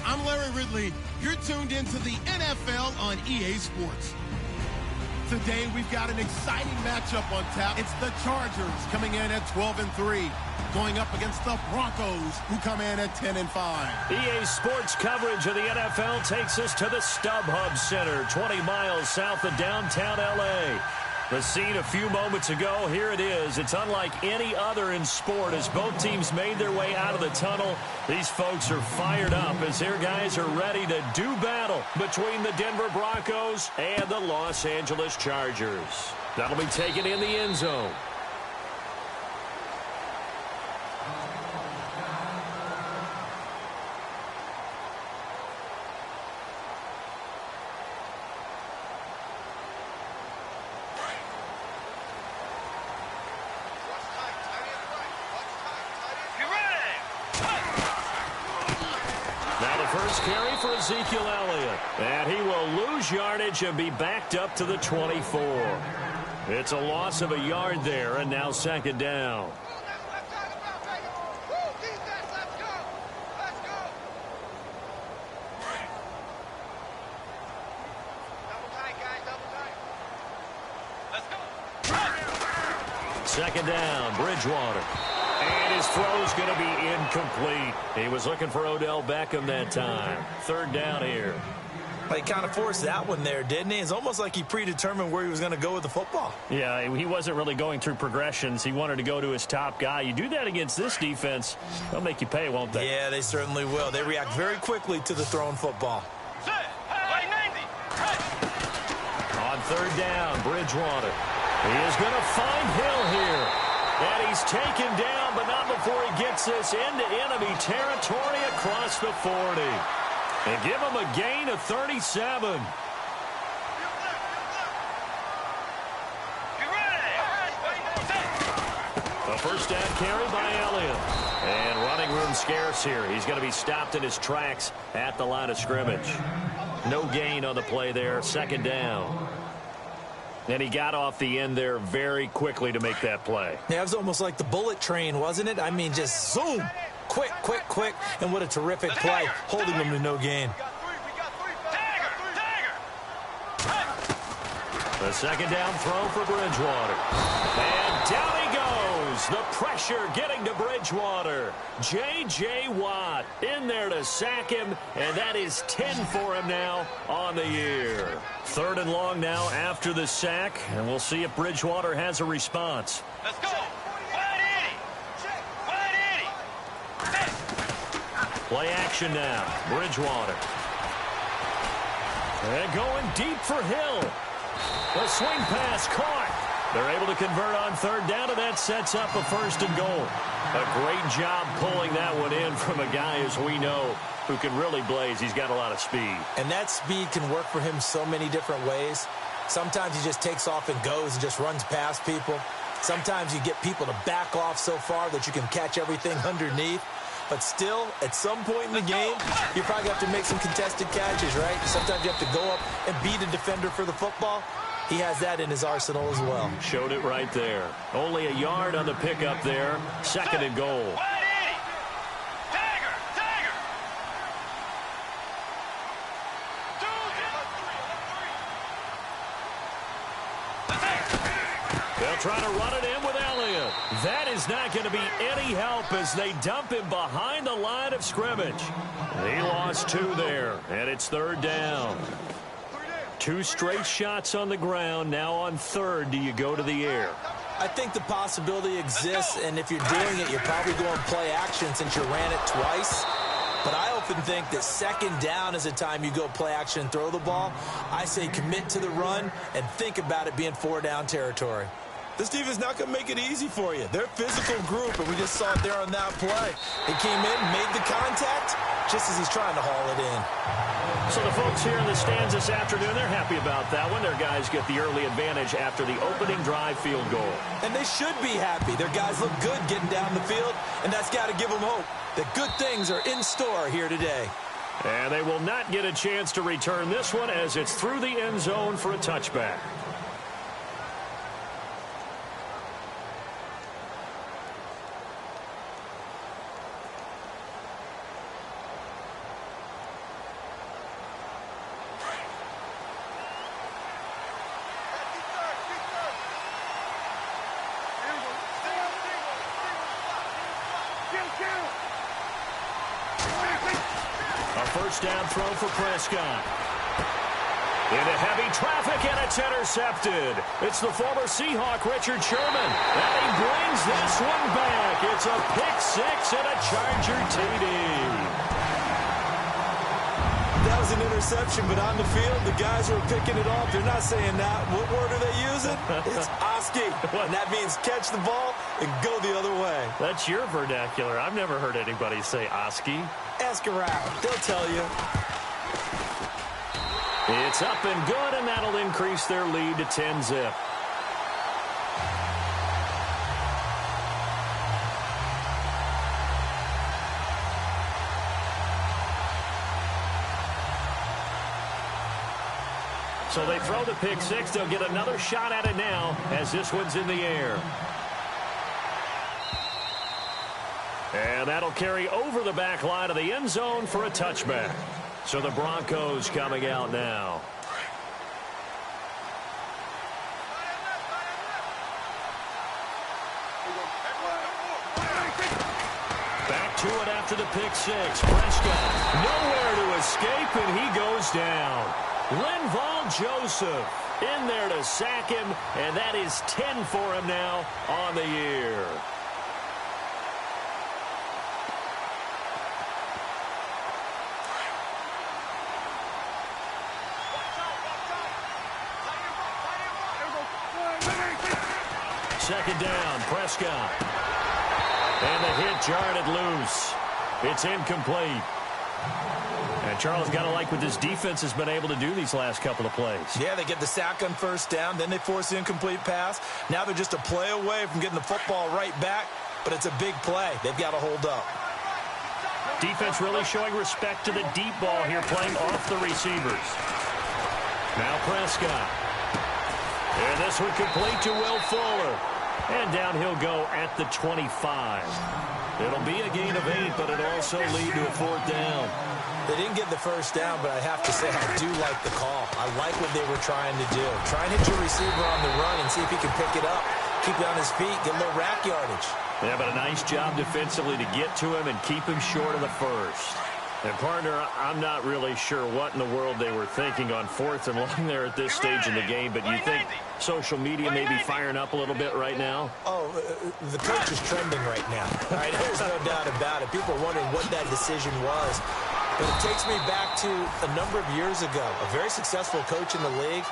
I'm Larry Ridley. You're tuned into the NFL on EA Sports. Today, we've got an exciting matchup on tap. It's the Chargers coming in at 12-3, going up against the Broncos, who come in at 10-5. EA Sports coverage of the NFL takes us to the StubHub Center, 20 miles south of downtown L.A. The scene a few moments ago, here it is. It's unlike any other in sport as both teams made their way out of the tunnel. These folks are fired up as their guys are ready to do battle between the Denver Broncos and the Los Angeles Chargers. That'll be taken in the end zone. First carry for Ezekiel Elliott. And he will lose yardage and be backed up to the 24. It's a loss of a yard there, and now second down. Second down, Bridgewater. And his throw is going to be incomplete. He was looking for Odell Beckham that time. Third down here. He kind of forced that one there, didn't he? It's almost like he predetermined where he was going to go with the football. Yeah, he wasn't really going through progressions. He wanted to go to his top guy. You do that against this defense, they'll make you pay, won't they? Yeah, they certainly will. They react very quickly to the thrown football. On third down, Bridgewater. He is going to find Hill here. And he's taken down, but not before he gets this into enemy territory across the 40. And give him a gain of 37. A first down carry by Elliott. And running room scarce here. He's going to be stopped in his tracks at the line of scrimmage. No gain on the play there. Second down. And he got off the end there very quickly to make that play. Yeah, it was almost like the bullet train, wasn't it? I mean, just zoom. Quick, quick, quick. And what a terrific play, holding him to no gain. The second down throw for Bridgewater. And down he goes. The pressure getting to Bridgewater. J.J. Watt in there to sack him, and that is 10 for him now on the year. Third and long now after the sack, and we'll see if Bridgewater has a response. Let's go. Play action now. Bridgewater. And going deep for Hill. The swing pass caught. They're able to convert on third down, and that sets up a first and goal. A great job pulling that one in from a guy, as we know, who can really blaze. He's got a lot of speed. And that speed can work for him so many different ways. Sometimes he just takes off and goes and just runs past people. Sometimes you get people to back off so far that you can catch everything underneath. But still, at some point in the game, you probably have to make some contested catches, right? Sometimes you have to go up and beat a defender for the football. He has that in his arsenal as well. Showed it right there. Only a yard on the pickup there. Second and goal. They'll try to run it in with Elliott. That is not going to be any help as they dump him behind the line of scrimmage. He lost two there, and it's third down. Two straight shots on the ground. Now on third, do you go to the air? I think the possibility exists, and if you're doing it, you're probably going play action since you ran it twice. But I often think that second down is the time you go play action and throw the ball. I say commit to the run and think about it being four-down territory. This defense not going to make it easy for you. They're a physical group, and we just saw it there on that play. He came in, made the contact, just as he's trying to haul it in. So the folks here in the stands this afternoon, they're happy about that one. Their guys get the early advantage after the opening drive field goal. And they should be happy. Their guys look good getting down the field, and that's got to give them hope that good things are in store here today. And they will not get a chance to return this one as it's through the end zone for a touchback. first down throw for Prescott. Into heavy traffic, and it's intercepted. It's the former Seahawk, Richard Sherman. And he brings this one back. It's a pick six and a Charger TD. That was an interception, but on the field, the guys who are picking it off, they're not saying that. What word are they using? It's Oski. And that means catch the ball and go the other way. That's your vernacular. I've never heard anybody say Oski. Ask around. They'll tell you. It's up and good, and that'll increase their lead to 10-zip. So they throw the pick six. They'll get another shot at it now as this one's in the air. And that'll carry over the back line of the end zone for a touchback. So the Broncos coming out now. Back to it after the pick six. Prescott nowhere to escape, and he goes down. Linval Joseph in there to sack him, and that is 10 for him now on the year. Second down, Prescott. And the hit jarred it loose. It's incomplete. And Charles, got to like what this defense has been able to do these last couple of plays. Yeah, they get the sack on first down, then they force the incomplete pass. Now they're just a play away from getting the football right back, but it's a big play. They've got to hold up. Defense really showing respect to the deep ball here, playing off the receivers. Now Prescott. And this one complete to Will Fuller. And down he'll go at the 25. It'll be a gain of 8, but it'll also lead to a fourth down. They didn't get the first down, but I have to say I do like the call. I like what they were trying to do. Try and hit your receiver on the run and see if he can pick it up. Keep it on his feet, get a little rack yardage. Yeah, but a nice job defensively to get to him and keep him short of the first. And, partner, I'm not really sure what in the world they were thinking on fourth and long there at this stage in the game, but you think social media may be firing up a little bit right now? Oh, the coach is trending right now. Right? There's no doubt about it. People are wondering what that decision was. But it takes me back to a number of years ago. A very successful coach in the league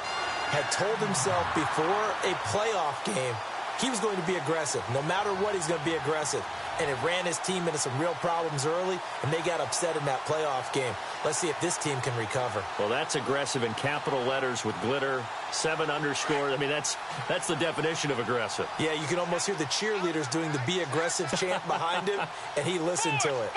had told himself before a playoff game he was going to be aggressive. No matter what, he's going to be aggressive. And it ran his team into some real problems early, and they got upset in that playoff game. Let's see if this team can recover. Well, that's aggressive in capital letters with glitter, 7 underscore. I mean, that's the definition of aggressive. Yeah, you can almost hear the cheerleaders doing the be aggressive chant behind him, and he listened to it.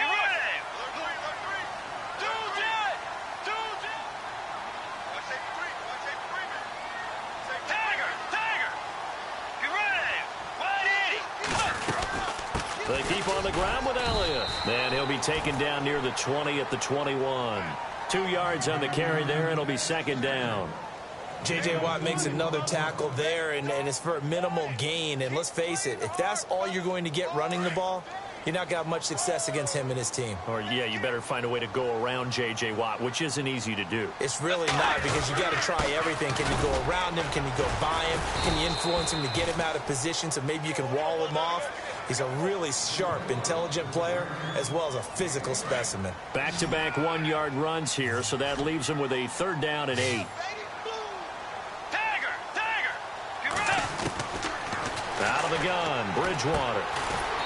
They keep on the ground with Elliott. And he'll be taken down near the 20 at the 21. 2 yards on the carry there, and it'll be second down. J.J. Watt makes another tackle there, and it's for a minimal gain. And let's face it, if that's all you're going to get running the ball, you're not going to have much success against him and his team. Or, yeah, you better find a way to go around J.J. Watt, which isn't easy to do. It's really not, because you got to try everything. Can you go around him? Can you go by him? Can you influence him to get him out of position so maybe you can wall him off? He's a really sharp, intelligent player, as well as a physical specimen. Back-to-back 1-yard runs here, so that leaves him with a third down and 8. Out of the gun, Bridgewater.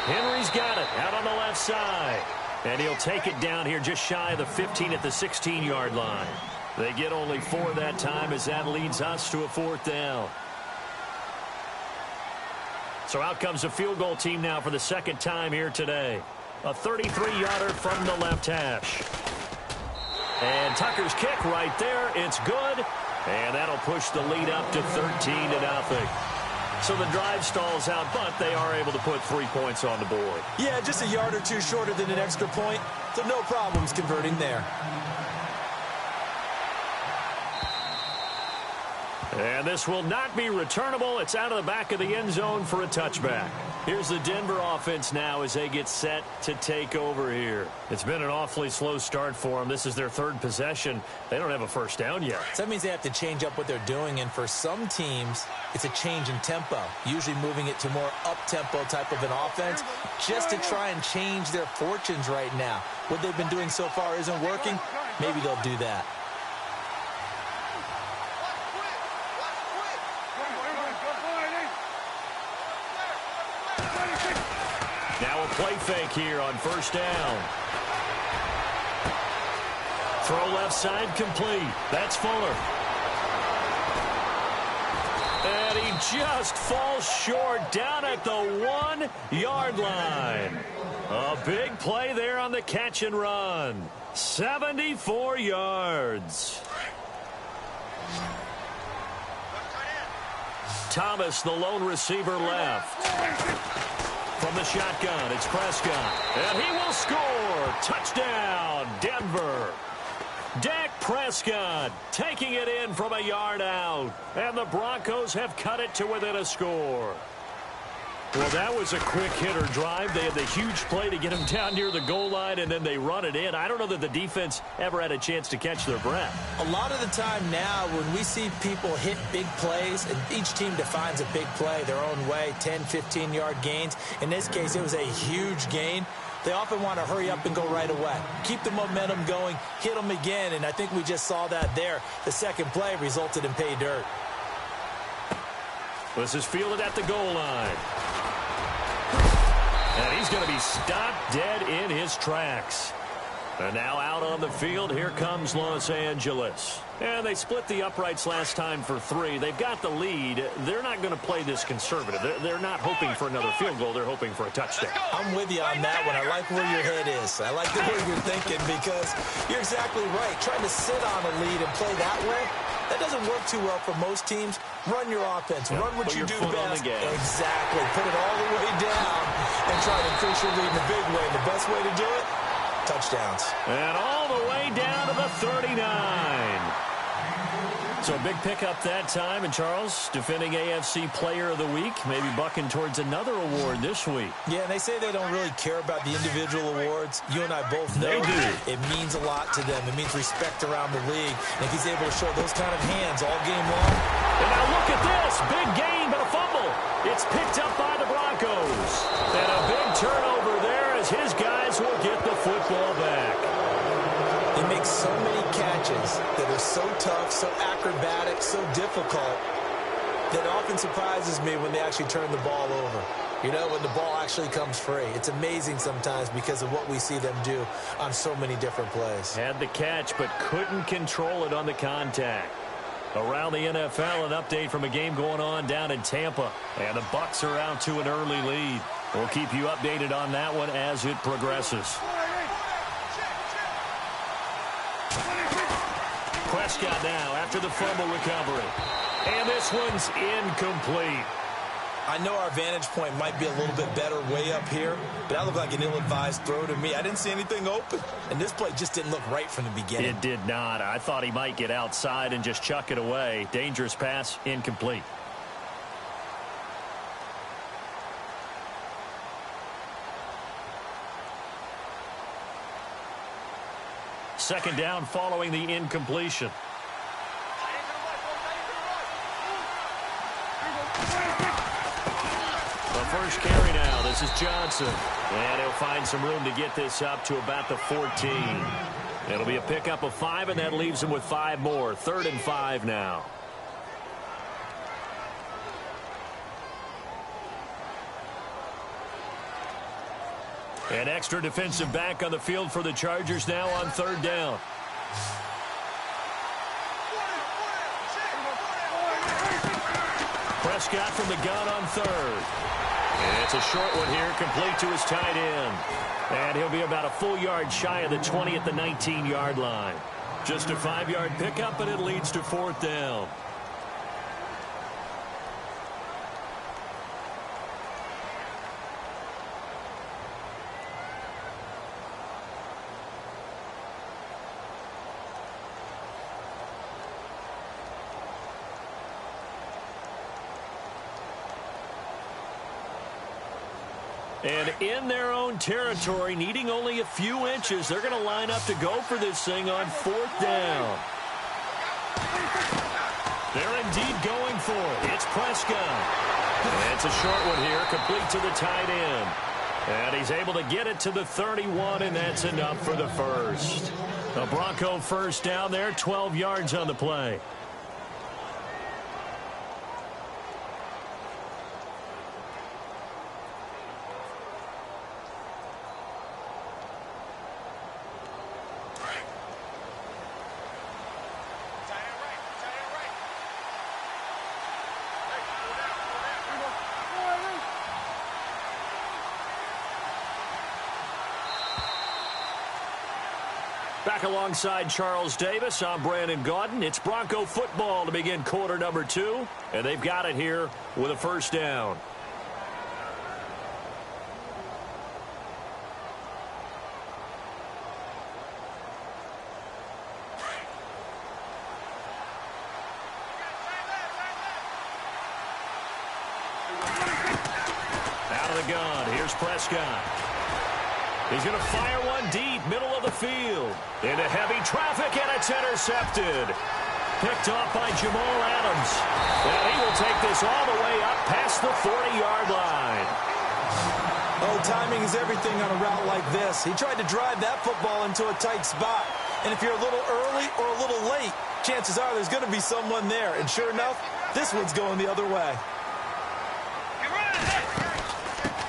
Henry's got it out on the left side. And he'll take it down here just shy of the 15 at the 16-yard line. They get only 4 that time as that leads us to a fourth down. So out comes a field goal team now for the second time here today. A 33-yarder from the left hash. And Tucker's kick right there. It's good. And that'll push the lead up to 13-0. So the drive stalls out, but they are able to put 3 points on the board. Yeah, just a yard or two shorter than an extra point, so no problems converting there. And this will not be returnable. It's out of the back of the end zone for a touchback. Here's the Denver offense now as they get set to take over here. It's been an awfully slow start for them. This is their third possession. They don't have a first down yet. So that means they have to change up what they're doing, and for some teams, it's a change in tempo, usually moving it to more up-tempo type of an offense just to try and change their fortunes right now. What they've been doing so far isn't working. Maybe they'll do that. Now a play fake here on first down. Throw left side complete. That's Fuller. And he just falls short down at the 1-yard line. A big play there on the catch and run. 74 yards. Thomas, the lone receiver, left. From the shotgun, it's Prescott. And he will score. Touchdown, Denver. Dak Prescott taking it in from a yard out. And the Broncos have cut it to within a score. Well, that was a quick hitter drive. They had the huge play to get him down near the goal line, and then they run it in. I don't know that the defense ever had a chance to catch their breath. A lot of the time now when we see people hit big plays, and each team defines a big play their own way, 10, 15-yard gains. In this case, it was a huge gain. They often want to hurry up and go right away. Keep the momentum going, hit them again, and I think we just saw that there. The second play resulted in pay dirt. This is fielded at the goal line. And he's going to be stopped dead in his tracks. And now out on the field, here comes Los Angeles. And they split the uprights last time for 3. They've got the lead. They're not going to play this conservative. They're not hoping for another field goal. They're hoping for a touchdown. I'm with you on that one. I like where your head is. I like the way you're thinking because you're exactly right. Trying to sit on a lead and play that way, that doesn't work too well for most teams. Run your offense. Run what you do best. Exactly. Put it all the way down and try to increase your lead in a big way. The best way to do it, touchdowns. And all the way down to the 39. So a big pickup that time. And Charles, defending AFC Player of the Week, maybe bucking towards another award this week. Yeah, and they say they don't really care about the individual awards. You and I both know they do. It means a lot to them. It means respect around the league. And if he's able to show those kind of hands all game long. And now look at this. Big gain, but a fumble. It's picked up by the Broncos. And a big turnover there as his guys will get the football back. They make so many catches that are so tough, so acrobatic, so difficult that often surprises me when they actually turn the ball over. You know, when the ball actually comes free. It's amazing sometimes because of what we see them do on so many different plays. Had the catch but couldn't control it on the contact. Around the NFL, an update from a game going on down in Tampa. And the Bucs are out to an early lead. We'll keep you updated on that one as it progresses. Prescott now after the fumble recovery. And this one's incomplete. I know our vantage point might be a little bit better way up here, but that looked like an ill-advised throw to me. I didn't see anything open, and this play just didn't look right from the beginning. It did not. I thought he might get outside and just chuck it away. Dangerous pass, incomplete. Second down following the incompletion. The first carry now. This is Johnson. And he'll find some room to get this up to about the 14. It'll be a pickup of 5, and that leaves him with 5 more. 3rd and 5 now. An extra defensive back on the field for the Chargers now on 3rd down. Prescott from the gun on 3rd. And it's a short one here, complete to his tight end. And he'll be about a full yard shy of the 20 at the 19-yard line. Just a 5-yard pickup, and it leads to 4th down. And in their own territory, needing only a few inches, they're going to line up to go for this thing on 4th down. They're indeed going for it. It's Prescott. And it's a short one here, complete to the tight end. And he's able to get it to the 31, and that's enough for the first. A Bronco first down there, 12 yards on the play. Back alongside Charles Davis, I'm Brandon Gaudin. It's Bronco football to begin quarter number 2, and they've got it here with a first down. Out of the gun, here's Prescott. He's going to fire one deep, middle of the field. Into heavy traffic, and it's intercepted. Picked off by Jamal Adams. And he will take this all the way up past the 40-yard line. Oh, timing is everything on a route like this. He tried to drive that football into a tight spot. And if you're a little early or a little late, chances are there's going to be someone there. And sure enough, this one's going the other way.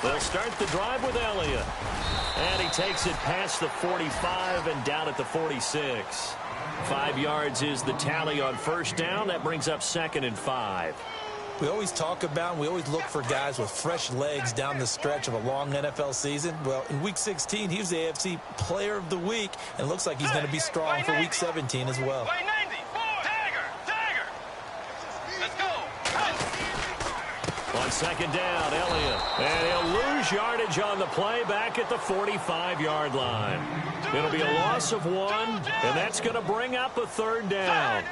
They'll start the drive with Elliott. And he takes it past the 45 and down at the 46. 5 yards is the tally on first down. That brings up 2nd and 5. We always talk about, we always look for guys with fresh legs down the stretch of a long NFL season. Well, in Week 16, he was the AFC Player of the Week, and it looks like he's going to be strong for Week 17 as well. On second down, Elliott. And he'll lose yardage on the play back at the 45-yard line. It'll be a loss of 1, and that's going to bring up a 3rd down.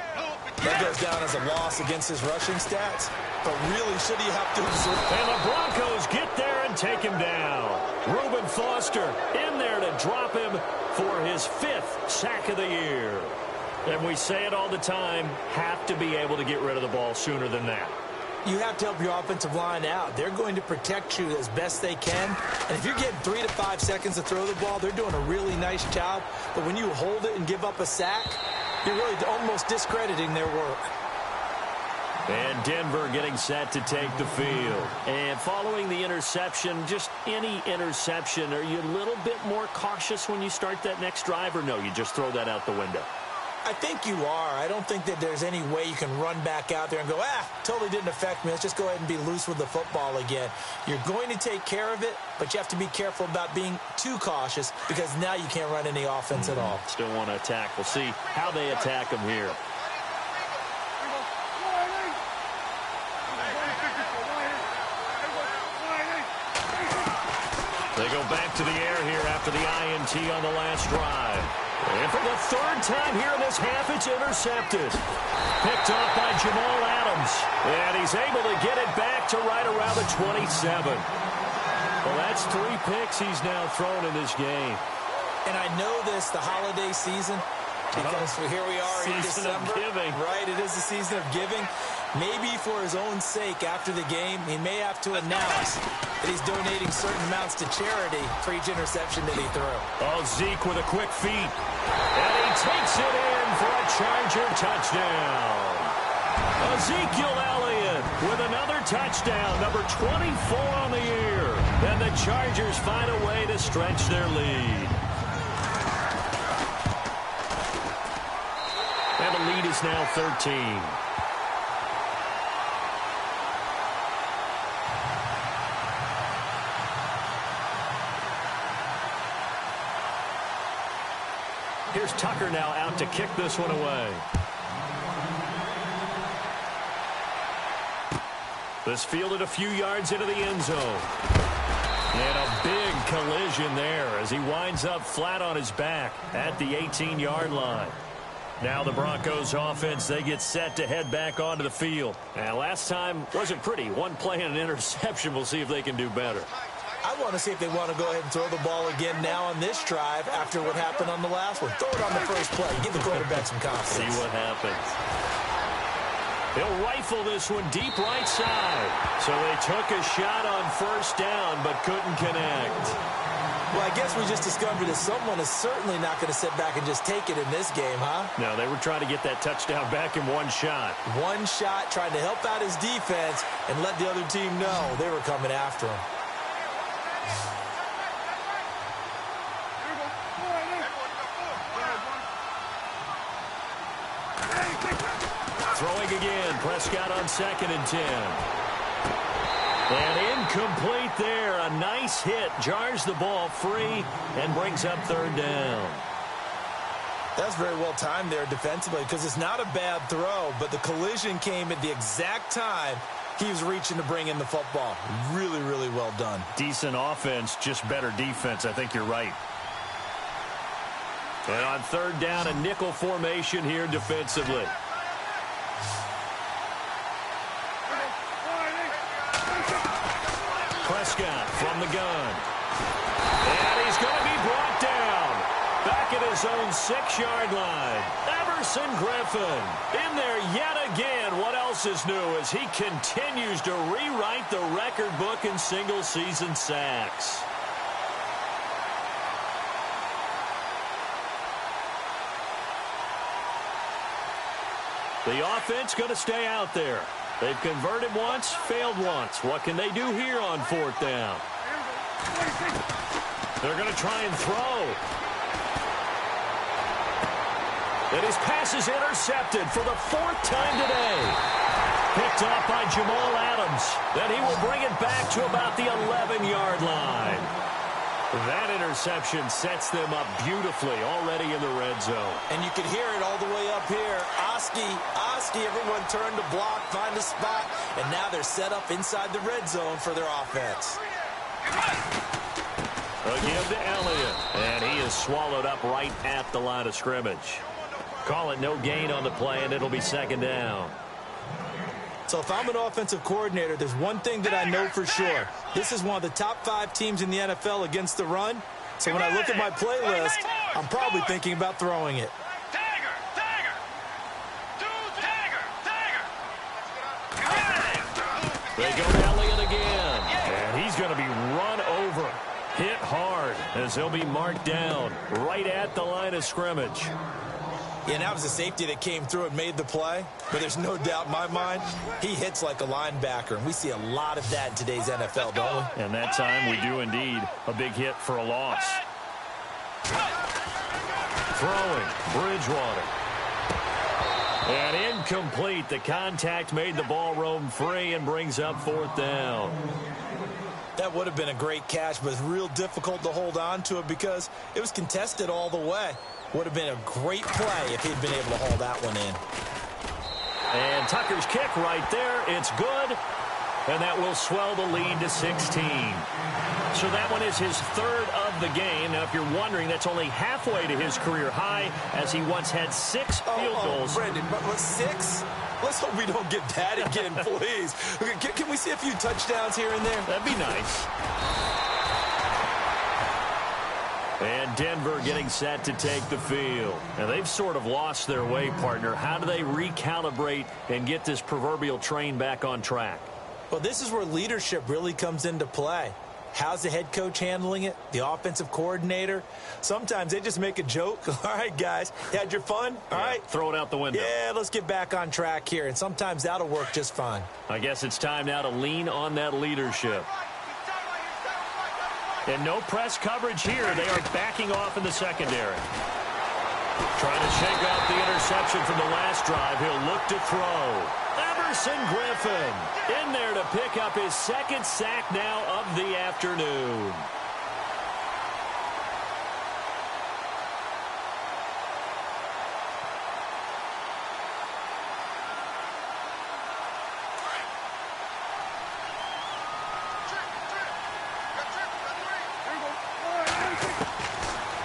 That goes down as a loss against his rushing stats, but really should he have to observe? And the Broncos get there and take him down. Reuben Foster in there to drop him for his 5th sack of the year. And we say it all the time, have to be able to get rid of the ball sooner than that. You have to help your offensive line out. They're going to protect you as best they can. And if you're getting 3 to 5 seconds to throw the ball, they're doing a really nice job. But when you hold it and give up a sack, you're really almost discrediting their work. And Denver getting set to take the field. And following the interception, just any interception, are you a little bit more cautious when you start that next drive, or no, you just throw that out the window? I think you are. I don't think that there's any way you can run back out there and go, totally didn't affect me. Let's just go ahead and be loose with the football again. You're going to take care of it, but you have to be careful about being too cautious because now you can't run any offense at all. Still want to attack. We'll see how they attack him here. They go back to the air here after the INT on the last drive. And for the 3rd time here in this half, it's intercepted. Picked off by Jamal Adams. And he's able to get it back to right around the 27. Well, that's 3 picks he's now thrown in this game. And I know this, the holiday season, because here we are in December. Right, it is the season of giving. Maybe for his own sake after the game, he may have to announce that he's donating certain amounts to charity for each interception that he threw. Oh, Zeke with a quick feet. And he takes it in for a Charger touchdown. Ezekiel Elliott with another touchdown, number 24 on the year. And the Chargers find a way to stretch their lead. And the lead is now 13. Here's Tucker now out to kick this one away. This fielded a few yards into the end zone. And a big collision there as he winds up flat on his back at the 18-yard line. Now the Broncos offense, they get set to head back onto the field. And last time wasn't pretty. One play and an interception. We'll see if they can do better. I want to see if they want to go ahead and throw the ball again now on this drive after what happened on the last one. Throw it on the first play. Give the quarterback some confidence. See what happens. He'll rifle this one deep right side. So they took a shot on first down but couldn't connect. Well, I guess we just discovered that someone is certainly not going to sit back and just take it in this game, huh? No, they were trying to get that touchdown back in one shot. One shot, trying to help out his defense and let the other team know they were coming after him. Throwing again, Prescott on 2nd and 10. And incomplete there. A nice hit. Jars the ball free and brings up 3rd down. That's very well timed there defensively because it's not a bad throw, but the collision came at the exact time he was reaching to bring in the football. Really, really well done. Decent offense, just better defense. I think you're right. And on 3rd down, a nickel formation here defensively. Prescott from the gun. And he's going to be brought down. Back at his own 6-yard line. Everson Griffin in there yet again. What else is new as he continues to rewrite the record book in single-season sacks. The offense going to stay out there. They've converted once, failed once. What can they do here on 4th down? They're going to try and throw. And his pass is intercepted for the 4th time today. Picked up by Jamal Adams. Then he will bring it back to about the 11-yard line. That interception sets them up beautifully already in the red zone. And you can hear it all the way up here. Oski, everyone turned to block, find a spot, and now they're set up inside the red zone for their offense. Again to Elliott, and he is swallowed up right at the line of scrimmage. Call it no gain on the play, and it'll be 2nd down. So if I'm an offensive coordinator, there's one thing that I know for sure. This is one of the top 5 teams in the NFL against the run. So when I look at my playlist, I'm probably thinking about throwing it. They go to Elliott again, and he's going to be run over. Hit hard as he'll be marked down right at the line of scrimmage. Yeah, and that was a safety that came through and made the play. But there's no doubt in my mind, he hits like a linebacker. And we see a lot of that in today's NFL, don't we? And that time we do indeed. A big hit for a loss. Throwing, Bridgewater. And incomplete. The contact made the ball roam free and brings up 4th down. That would have been a great catch, but it's real difficult to hold on to it because it was contested all the way. Would have been a great play if he'd been able to haul that one in. And Tucker's kick right there. It's good. And that will swell the lead to 16. So that one is his 3rd of the game. Now, if you're wondering, that's only halfway to his career high as he once had 6 field goals. Brendan, but 6? Let's hope we don't get that again, please. Can we see a few touchdowns here and there? That'd be nice. And Denver getting set to take the field. Now, they've sort of lost their way, partner. How do they recalibrate and get this proverbial train back on track? Well, this is where leadership really comes into play. How's the head coach handling it? The offensive coordinator? Sometimes they just make a joke. All right, guys, you had your fun? All right. Throw it out the window. Yeah, let's get back on track here. And sometimes that'll work just fine. I guess it's time now to lean on that leadership. And no press coverage here. They are backing off in the secondary. Trying to shake out the interception from the last drive. He'll look to throw. Everson Griffin in there to pick up his 2nd sack now of the afternoon.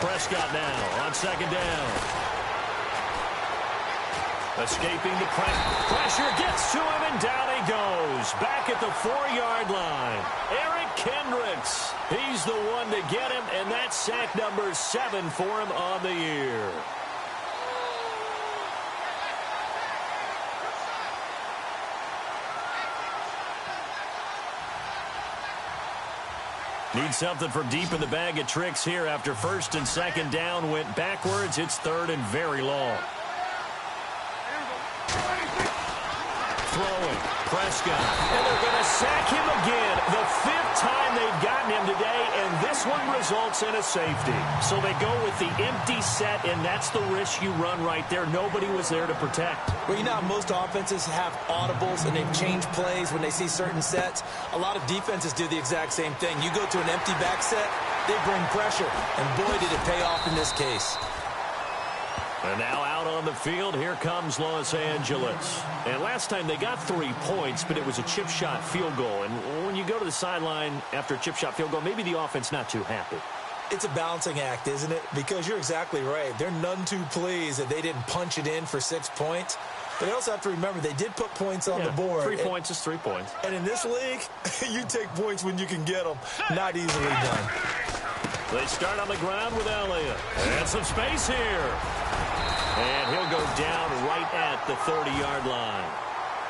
Prescott now on 2nd down. Escaping the pressure, gets to him, and down he goes. Back at the 4-yard line. Eric Kendricks He's the one to get him, and that's sack number 7 for him on the year. Need something from deep in the bag of tricks here after first and second down went backwards. It's third and very long. Throwing, Prescott, and they're going to sack him again. The 5th time they've gotten him today, and this one results in a safety. So they go with the empty set, and that's the risk you run right there. Nobody was there to protect. Well, you know how most offenses have audibles, and they've changed plays when they see certain sets. A lot of defenses do the exact same thing. You go to an empty back set, they bring pressure, and boy, did it pay off in this case. And now out on the field, here comes Los Angeles. And last time they got 3 points, but it was a chip shot field goal. And when you go to the sideline after a chip shot field goal, maybe the offense not too happy. It's a balancing act, isn't it? Because you're exactly right. They're none too pleased that they didn't punch it in for 6 points. But they also have to remember they did put points on the board. 3 points is 3 points. And in this league, you take points when you can get them. Not easily done. They start on the ground with Elliott. And some space here. And he'll go down right at the 30-yard line.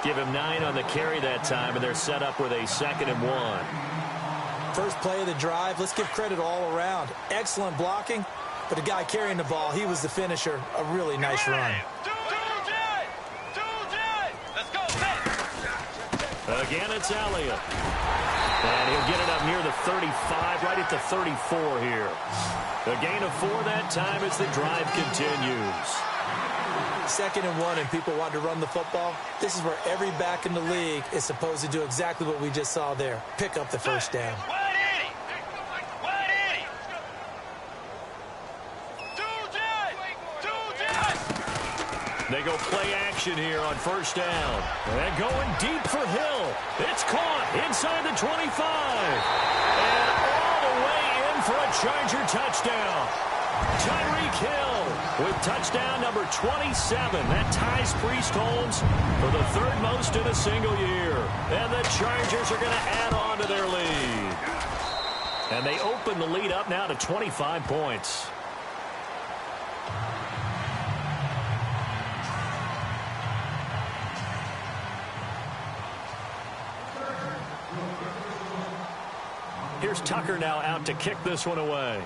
Give him 9 on the carry that time, and they're set up with a 2nd and 1. First play of the drive, let's give credit all around. Excellent blocking, but the guy carrying the ball, he was the finisher. A really nice run. Again, it's Elliott. And he'll get it up near the 35, right at the 34 here. A gain of 4 that time as the drive continues. 2nd and 1, and people want to run the football. This is where every back in the league is supposed to do exactly what we just saw there. Pick up the first down. They go play action here on first down. And going deep for Hill. It's caught inside the 25. And all the way in for a Charger touchdown. Tyreek Hill with touchdown number 27. That ties Priest Holmes for the 3rd most in a single year. And the Chargers are going to add on to their lead. And they open the lead up now to 25 points. Here's Tucker now out to kick this one away.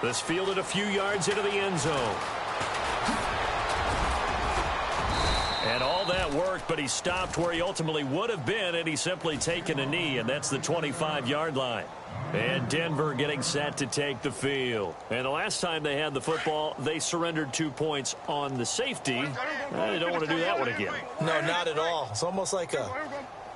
This fielded a few yards into the end zone. And all that worked, but he stopped where he ultimately would have been, and he's simply taken a knee, and that's the 25-yard line. And Denver getting set to take the field. And the last time they had the football, they surrendered 2 points on the safety. They don't want to do that one again. No, not at all. It's almost like a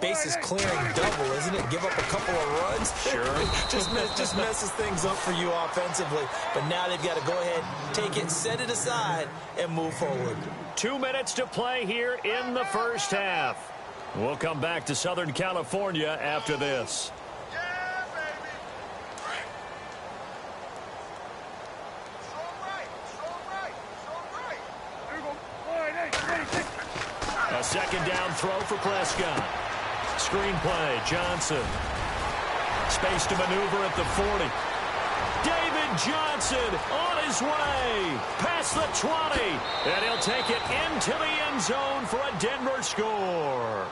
bases clearing double, isn't it? Give up a couple of runs. Sure. just messes things up for you offensively. But now they've got to go ahead, take it, set it aside, and move forward. 2 minutes to play here in the first half. We'll come back to Southern California after this. A 2nd down throw for Prescott. Screen play, Johnson. Space to maneuver at the 40. David Johnson on his way. Past the 20. And he'll take it into the end zone for a Denver score.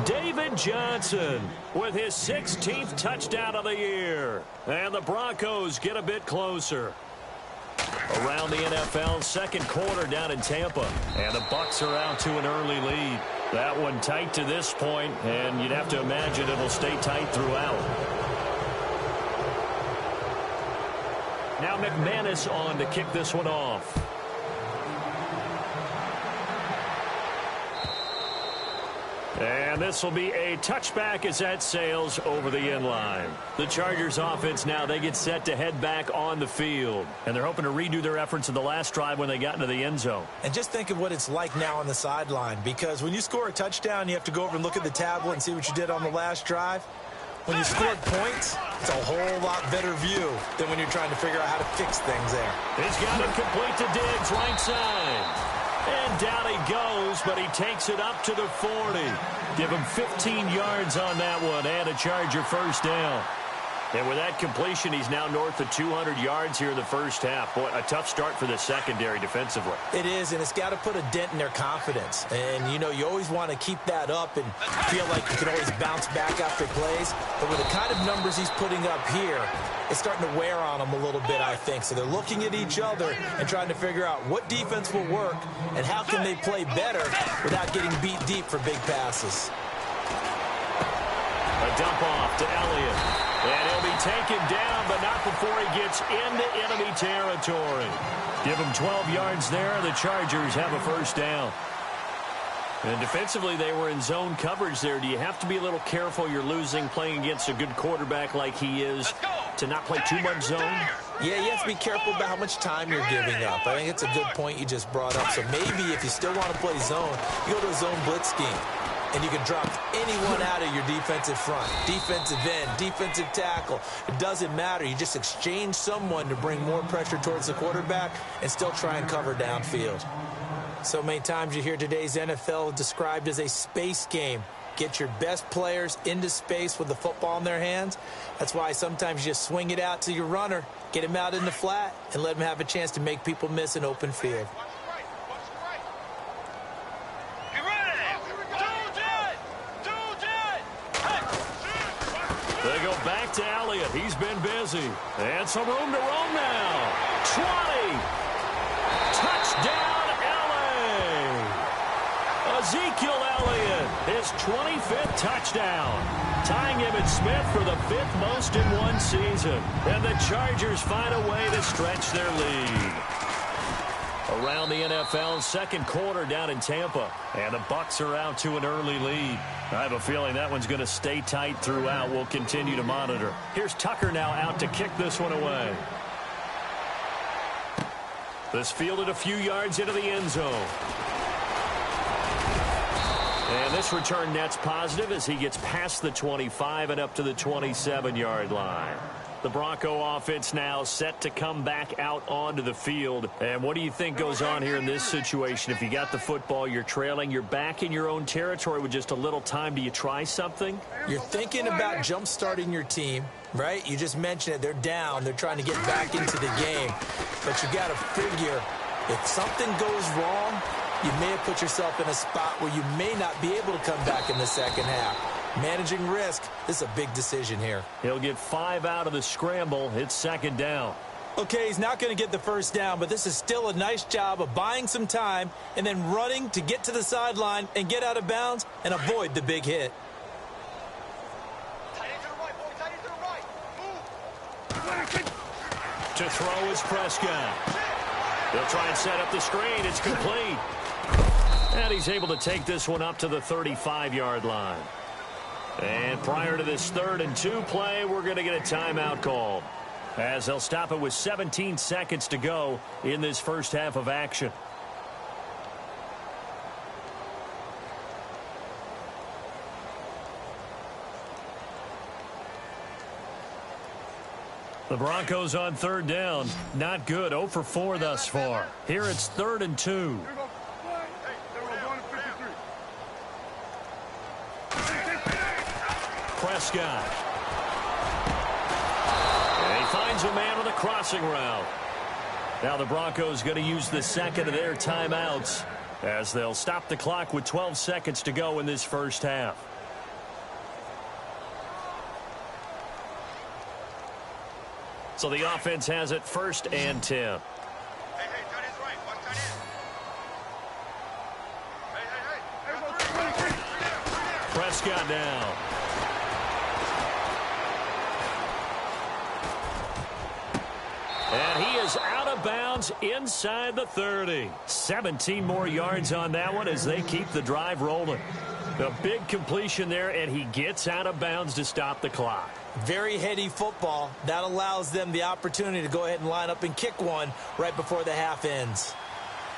David Johnson with his 16th touchdown of the year. And the Broncos get a bit closer. Around the NFL, 2nd quarter down in Tampa. And the Bucs are out to an early lead. That one tight to this point, and you'd have to imagine it'll stay tight throughout. Now McManus on to kick this one off. And this will be a touchback as that sails over the end line. The Chargers offense now, they get set to head back on the field. And they're hoping to redo their efforts in the last drive when they got into the end zone. And just think of what it's like now on the sideline. Because when you score a touchdown, you have to go over and look at the tablet and see what you did on the last drive. When you scored points, it's a whole lot better view than when you're trying to figure out how to fix things there. He's got it complete to Diggs, right side. And down he goes, but he takes it up to the 40. Give him 15 yards on that one and a Charger first down. And with that completion, he's now north of 200 yards here in the first half. Boy, a tough start for the secondary defensively. It is, and it's got to put a dent in their confidence. And, you know, you always want to keep that up and feel like you can always bounce back after plays. But with the kind of numbers he's putting up here, it's starting to wear on them a little bit, I think. So they're looking at each other and trying to figure out what defense will work and how can they play better without getting beat deep for big passes. A dump off to Elliott. And he'll be taken down, but not before he gets into enemy territory. Give him 12 yards there. The Chargers have a first down. And defensively, they were in zone coverage there. Do you have to be a little careful you're losing playing against a good quarterback like he is to not play too much zone? Yeah, you have to be careful about how much time you're giving up. I think it's a good point you just brought up. So maybe if you still want to play zone, you go to a zone blitz scheme. And you can drop anyone out of your defensive front, defensive end, defensive tackle. It doesn't matter. You just exchange someone to bring more pressure towards the quarterback and still try and cover downfield. So many times you hear today's NFL described as a space game. Get your best players into space with the football in their hands. That's why sometimes you just swing it out to your runner, get him out in the flat, and let him have a chance to make people miss an open field. They go back to Elliott. He's been busy. And some room to roam now. 20. Touchdown, L.A. Ezekiel Elliott, his 25th touchdown. Tying him and Smith for the 5th most in one season. And the Chargers find a way to stretch their lead. Around the NFL, second quarter down in Tampa. And the Bucs are out to an early lead. I have a feeling that one's going to stay tight throughout. We'll continue to monitor. Here's Tucker now out to kick this one away. This fielded a few yards into the end zone. And this return net's positive as he gets past the 25 and up to the 27-yard line. The Bronco offense now set to come back out onto the field. And what do you think goes on here in this situation? If you got the football, you're trailing, you're back in your own territory with just a little time. Do you try something? You're thinking about jump-starting your team, right? You just mentioned it. They're down. They're trying to get back into the game. But you got to figure if something goes wrong, you may have put yourself in a spot where you may not be able to come back in the second half. Managing risk, this is a big decision here. He'll get 5 out of the scramble. It's second down. Okay, he's not going to get the first down, but this is still a nice job of buying some time and then running to get to the sideline and get out of bounds and avoid the big hit. To throw is Prescott. They'll try and set up the screen. It's complete. And he's able to take this one up to the 35-yard line. And prior to this 3rd and 2 play, we're going to get a timeout called, as they'll stop it with 17 seconds to go in this first half of action. The Broncos on 3rd down. Not good. 0 for 4 thus far. Here it's 3rd and 2. Prescott. And he finds a man with a crossing route. Now the Broncos going to use the second of their timeouts as they'll stop the clock with 12 seconds to go in this first half. So the offense has it 1st and 10. Prescott down. And he is out of bounds inside the 30. 17 more yards on that one as they keep the drive rolling. A big completion there, and he gets out of bounds to stop the clock. Very heady football. That allows them the opportunity to go ahead and line up and kick one right before the half ends.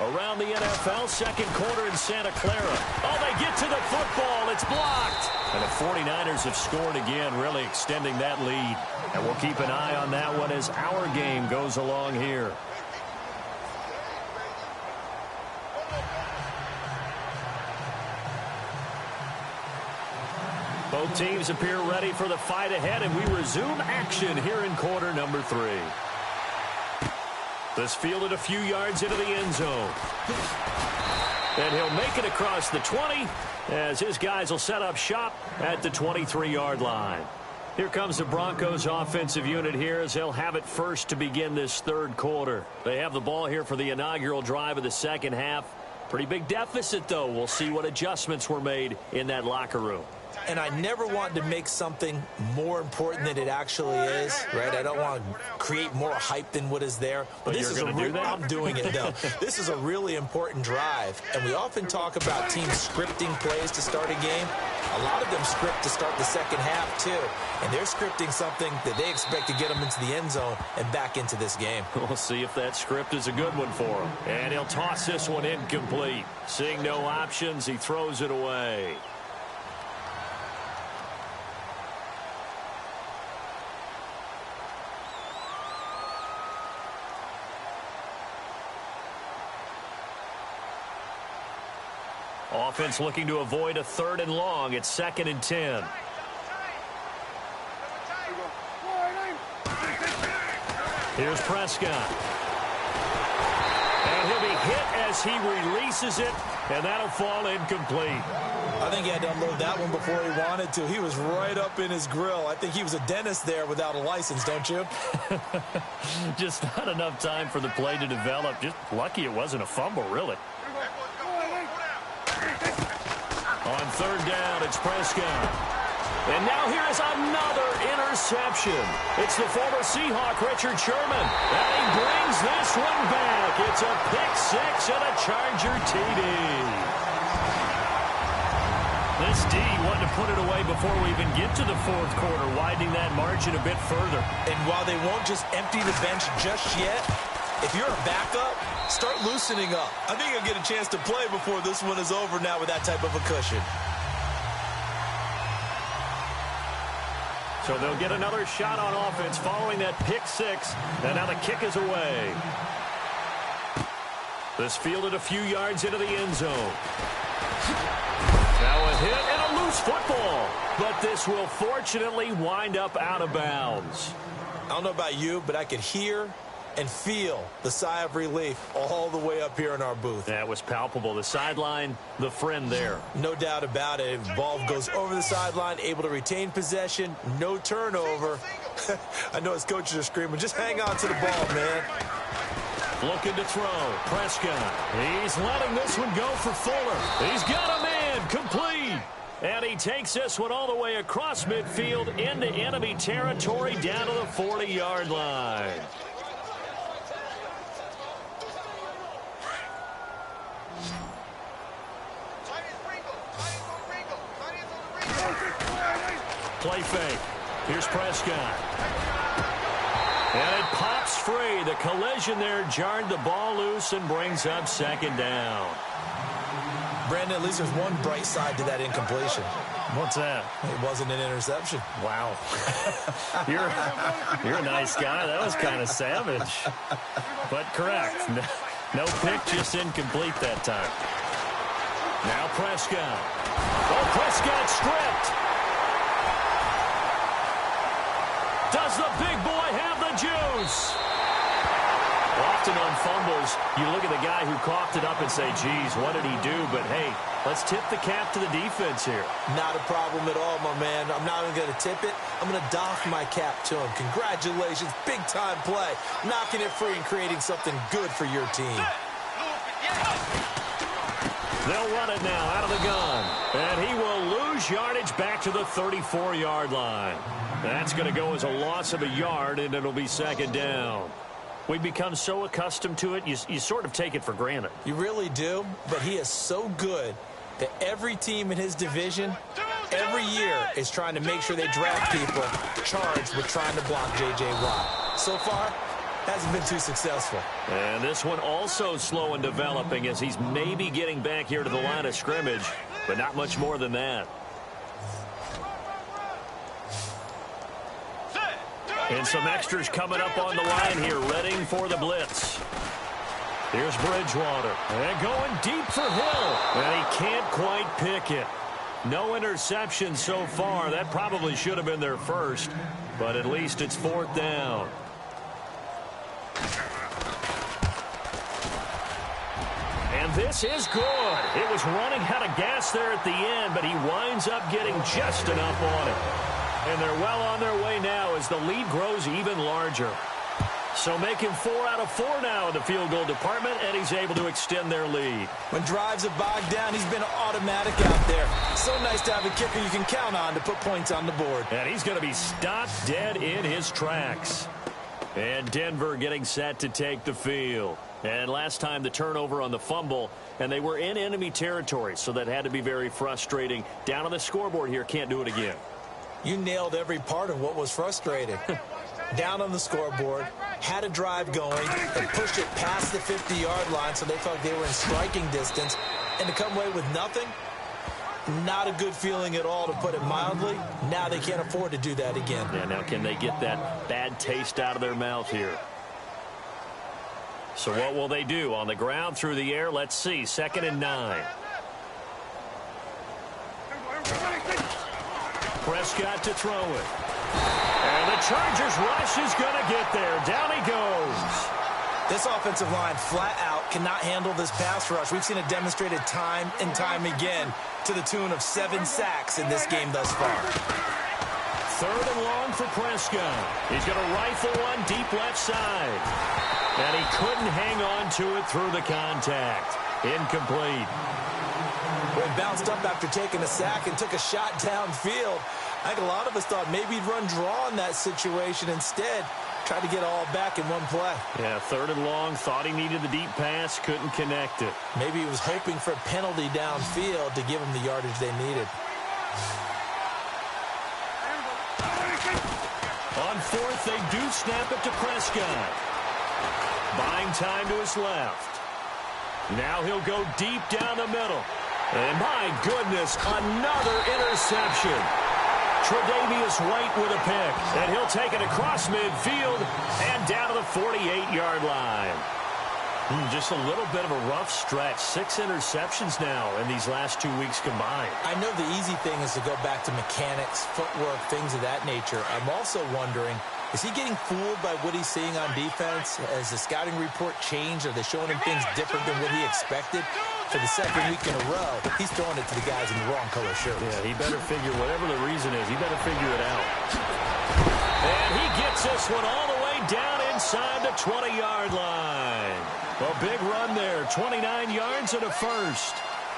Around the NFL, second quarter in Santa Clara. Oh, they get to the football. It's blocked. And the 49ers have scored again, really extending that lead. And we'll keep an eye on that one as our game goes along here. Both teams appear ready for the fight ahead, and we resume action here in quarter number 3. This fielded a few yards into the end zone. And he'll make it across the 20 as his guys will set up shop at the 23-yard line. Here comes the Broncos offensive unit here as they'll have it first to begin this third quarter. They have the ball here for the inaugural drive of the second half. Pretty big deficit, though. We'll see what adjustments were made in that locker room. And I never want to make something more important than it actually is, right? I don't want to create more hype than what is there. But this is I'm doing it, though. This is a really important drive. And we often talk about teams scripting plays to start a game. A lot of them script to start the second half, too. And they're scripting something that they expect to get them into the end zone and back into this game. We'll see if that script is a good one for him. And he'll toss this one incomplete. Seeing no options, he throws it away. Offense looking to avoid a 3rd and long. It's 2nd and 10. Here's Prescott. And he'll be hit as he releases it, and that'll fall incomplete. I think he had to unload that one before he wanted to. He was right up in his grill. I think he was a dentist there without a license, don't you? Just not enough time for the play to develop. Just lucky it wasn't a fumble, really. On 3rd down, it's Prescott. And now here is another interception. It's the former Seahawk, Richard Sherman. And he brings this one back. It's a pick-6 and a Charger TD. This D wanted to put it away before we even get to the 4th quarter, widening that margin a bit further. And while they won't just empty the bench just yet, if you're a backup, start loosening up. I think you'll get a chance to play before this one is over now with that type of a cushion. So they'll get another shot on offense following that pick-6, and now the kick is away. This fielded a few yards into the end zone. Now a hit and a loose football, but this will fortunately wind up out of bounds. I don't know about you, but I could hear and feel the sigh of relief all the way up here in our booth. That was palpable. The sideline, the friend there. No doubt about it. Ball goes over the sideline, able to retain possession, no turnover. I know his coaches are screaming, just hang on to the ball, man. Looking to throw. Prescott. He's letting this one go for Fuller. He's got a man. Complete. And he takes this one all the way across midfield into enemy territory down to the 40-yard line. Play fake. Here's Prescott. And it pops free. The collision there jarred the ball loose and brings up 2nd down. Brandon, at least there's one bright side to that incompletion. What's that? It wasn't an interception. Wow. You're a nice guy. That was kind of savage. But correct. No pick, just incomplete that time. Now Prescott. Oh, Prescott stripped. Does the big boy have the juice? Often on fumbles, you look at the guy who coughed it up and say, geez, what did he do? But, hey, let's tip the cap to the defense here. Not a problem at all, my man. I'm not even going to tip it. I'm going to doff my cap to him. Congratulations. Big-time play. Knocking it free and creating something good for your team. They'll run it now out of the gun. And he will lose yardage back to the 34-yard line. That's going to go as a loss of a yard, and it'll be 2nd down. We've become so accustomed to it, you sort of take it for granted. You really do, but he is so good that every team in his division, every year, is trying to make sure they draft people charged with trying to block J.J. Watt. So far, hasn't been too successful. And this one also slow in developing as he's maybe getting back here to the line of scrimmage, but not much more than that. And some extras coming up on the line here, readying for the blitz. Here's Bridgewater. And going deep for Hill. And he can't quite pick it. No interceptions so far. That probably should have been their first, but at least it's 4th down. And this is good. It was running out of gas there at the end, but he winds up getting just enough on it. And they're well on their way now as the lead grows even larger. So making 4 out of 4 now in the field goal department, and he's able to extend their lead. When drives have bogged down, he's been automatic out there. So nice to have a kicker you can count on to put points on the board. And he's going to be stopped dead in his tracks. And Denver getting set to take the field. And last time the turnover on the fumble, and they were in enemy territory, so that had to be very frustrating. Down on the scoreboard here, can't do it again. You nailed every part of what was frustrating. Down on the scoreboard, had a drive going, and pushed it past the 50-yard line so they felt they were in striking distance, and to come away with nothing, not a good feeling at all, to put it mildly. Now they can't afford to do that again. Yeah, now can they get that bad taste out of their mouth here? So what will they do? On the ground, through the air, let's see. 2nd and 9. Prescott to throw it. And the Chargers rush is going to get there. Down he goes. This offensive line flat out cannot handle this pass rush. We've seen it demonstrated time and time again to the tune of 7 sacks in this game thus far. 3rd and long for Prescott. He's going to rifle one deep left side. And he couldn't hang on to it through the contact. Incomplete. When bounced up after taking a sack and took a shot downfield, I think a lot of us thought maybe he'd run draw in that situation. Instead, tried to get all back in one play. Yeah, 3rd and long, thought he needed the deep pass, couldn't connect it. Maybe he was hoping for a penalty downfield to give him the yardage they needed. On 4th, they do snap it to Prescott. Buying time to his left. Now he'll go deep down the middle. And my goodness, another interception. Tre'Davious White with a pick. And he'll take it across midfield and down to the 48-yard line. Just a little bit of a rough stretch. 6 interceptions now in these last 2 weeks combined. I know the easy thing is to go back to mechanics, footwork, things of that nature. I'm also wondering, is he getting fooled by what he's seeing on defense? Has the scouting report changed? Are they showing him things different than what he expected? For the 2nd week in a row, he's throwing it to the guys in the wrong color shirts. Yeah, he better figure, whatever the reason is, he better figure it out. And he gets this one all the way down inside the 20-yard line. A big run there, 29 yards and a first.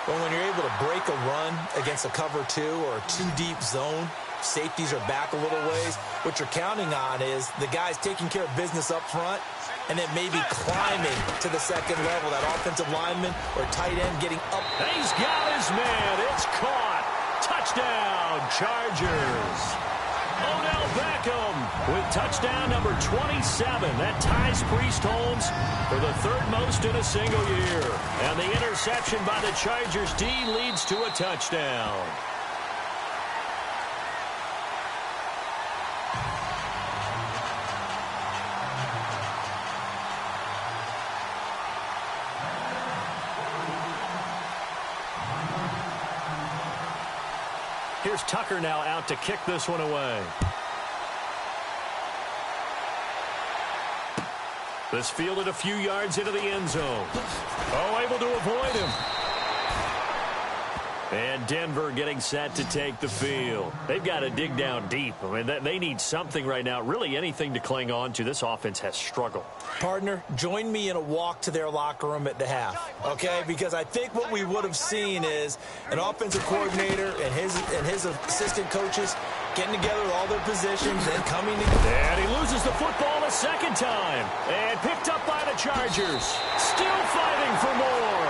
Well, when you're able to break a run against a cover 2 or a 2-deep zone, safeties are back a little ways. What you're counting on is the guys taking care of business up front and then maybe climbing to the 2nd level. That offensive lineman or tight end getting up. He's got his man. It's caught. Touchdown, Chargers. Odell Beckham with touchdown number 27. That ties Priest Holmes for the 3rd most in a single year. And the interception by the Chargers D leads to a touchdown. Here's Tucker now out to kick this one away. This fielded a few yards into the end zone. Oh, able to avoid him. And Denver getting set to take the field. They've got to dig down deep. I mean, they need something right now, really anything to cling on to. This offense has struggled. Partner, join me in a walk to their locker room at the half, okay? Because I think what we would have seen is an offensive coordinator and his assistant coaches getting together with all their positions and coming together. And he loses the football a 2nd time. And picked up by the Chargers. Still fighting for more.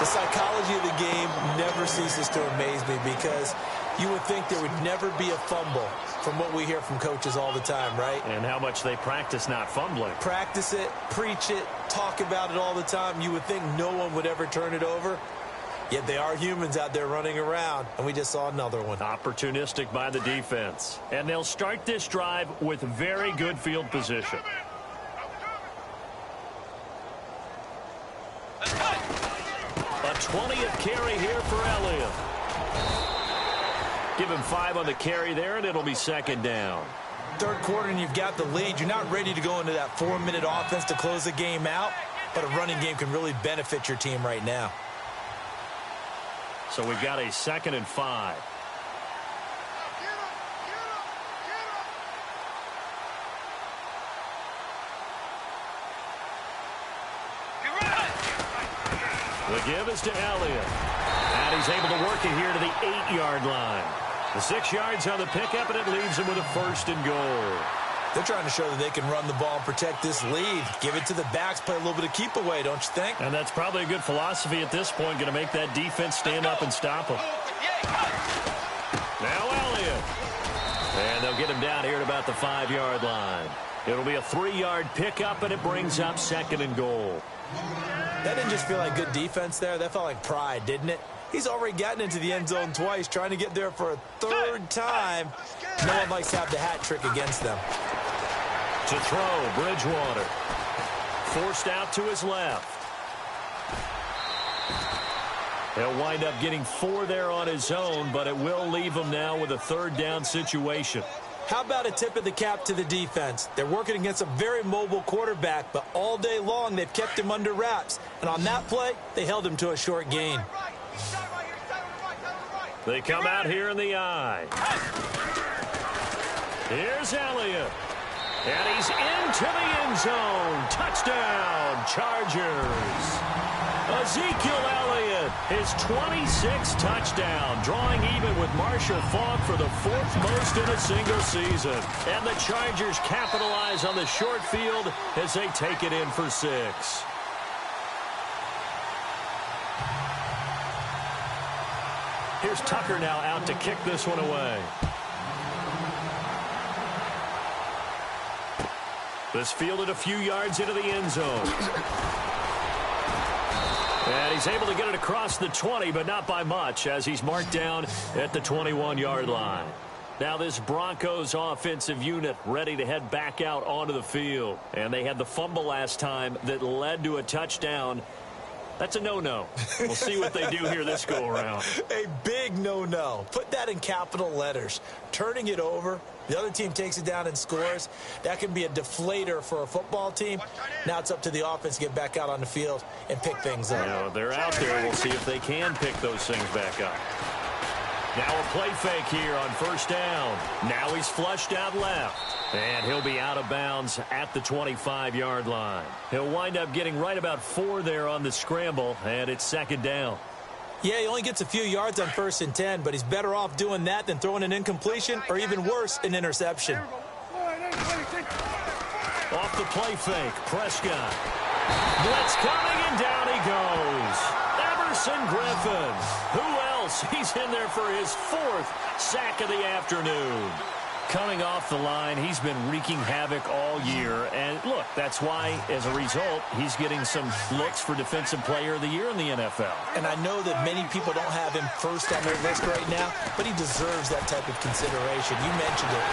The psychology of the game never ceases to amaze me because you would think there would never be a fumble from what we hear from coaches all the time, right? And how much they practice not fumbling. Practice it, preach it, talk about it all the time. You would think no one would ever turn it over. Yet they are humans out there running around, and we just saw another one. Opportunistic by the defense. And they'll start this drive with very good field position. A 20th carry here for Elliott. Give him 5 on the carry there, and it'll be second down. Third quarter, and you've got the lead. You're not ready to go into that 4-minute offense to close the game out, but a running game can really benefit your team right now. So we've got a 2nd and 5. The give is to Elliott. And he's able to work it here to the 8-yard line. The 6 yards on the pickup, and it leaves him with a 1st and goal. They're trying to show that they can run the ball and protect this lead. Give it to the backs, play a little bit of keep away, don't you think? And that's probably a good philosophy at this point, going to make that defense stand up and stop them. Now Elliott. And they'll get him down here at about the 5-yard line. It'll be a 3-yard pickup, and it brings up 2nd and goal. That didn't just feel like good defense there. That felt like pride, didn't it? He's already gotten into the end zone twice, trying to get there for a 3rd time. No one likes to have the hat trick against them. To throw, Bridgewater. Forced out to his left. He'll wind up getting 4 there on his own, but it will leave him now with a 3rd down situation. How about a tip of the cap to the defense? They're working against a very mobile quarterback, but all day long they've kept him under wraps. And on that play, they held him to a short gain. They come out here in the eye. Here's Elliott. And he's into the end zone. Touchdown, Chargers. Ezekiel Elliott, his 26th touchdown, drawing even with Marshall Faulk for the 4th most in a single season. And the Chargers capitalize on the short field as they take it in for 6. Here's Tucker now out to kick this one away. This fielded a few yards into the end zone. And he's able to get it across the 20, but not by much, as he's marked down at the 21-yard line. Now this Broncos offensive unit ready to head back out onto the field. And they had the fumble last time that led to a touchdown. That's a no-no. We'll see what they do here this go-around. A big no-no. Put that in capital letters. Turning it over, the other team takes it down and scores. That can be a deflator for a football team. Now it's up to the offense to get back out on the field and pick things up. You know, they're out there. We'll see if they can pick those things back up. Now a play fake here on 1st down. Now he's flushed out left. And he'll be out of bounds at the 25-yard line. He'll wind up getting right about 4 there on the scramble, and it's 2nd down. Yeah, he only gets a few yards on 1st and 10, but he's better off doing that than throwing an incompletion or, even worse, an interception. Off the play fake, Prescott. Blitz coming, and down he goes. Everson Griffin. Who else? He's in there for his 4th sack of the afternoon. Coming off the line, he's been wreaking havoc all year. And, look, that's why, as a result, he's getting some looks for Defensive Player of the Year in the NFL. And I know that many people don't have him first on their list right now, but he deserves that type of consideration. You mentioned it.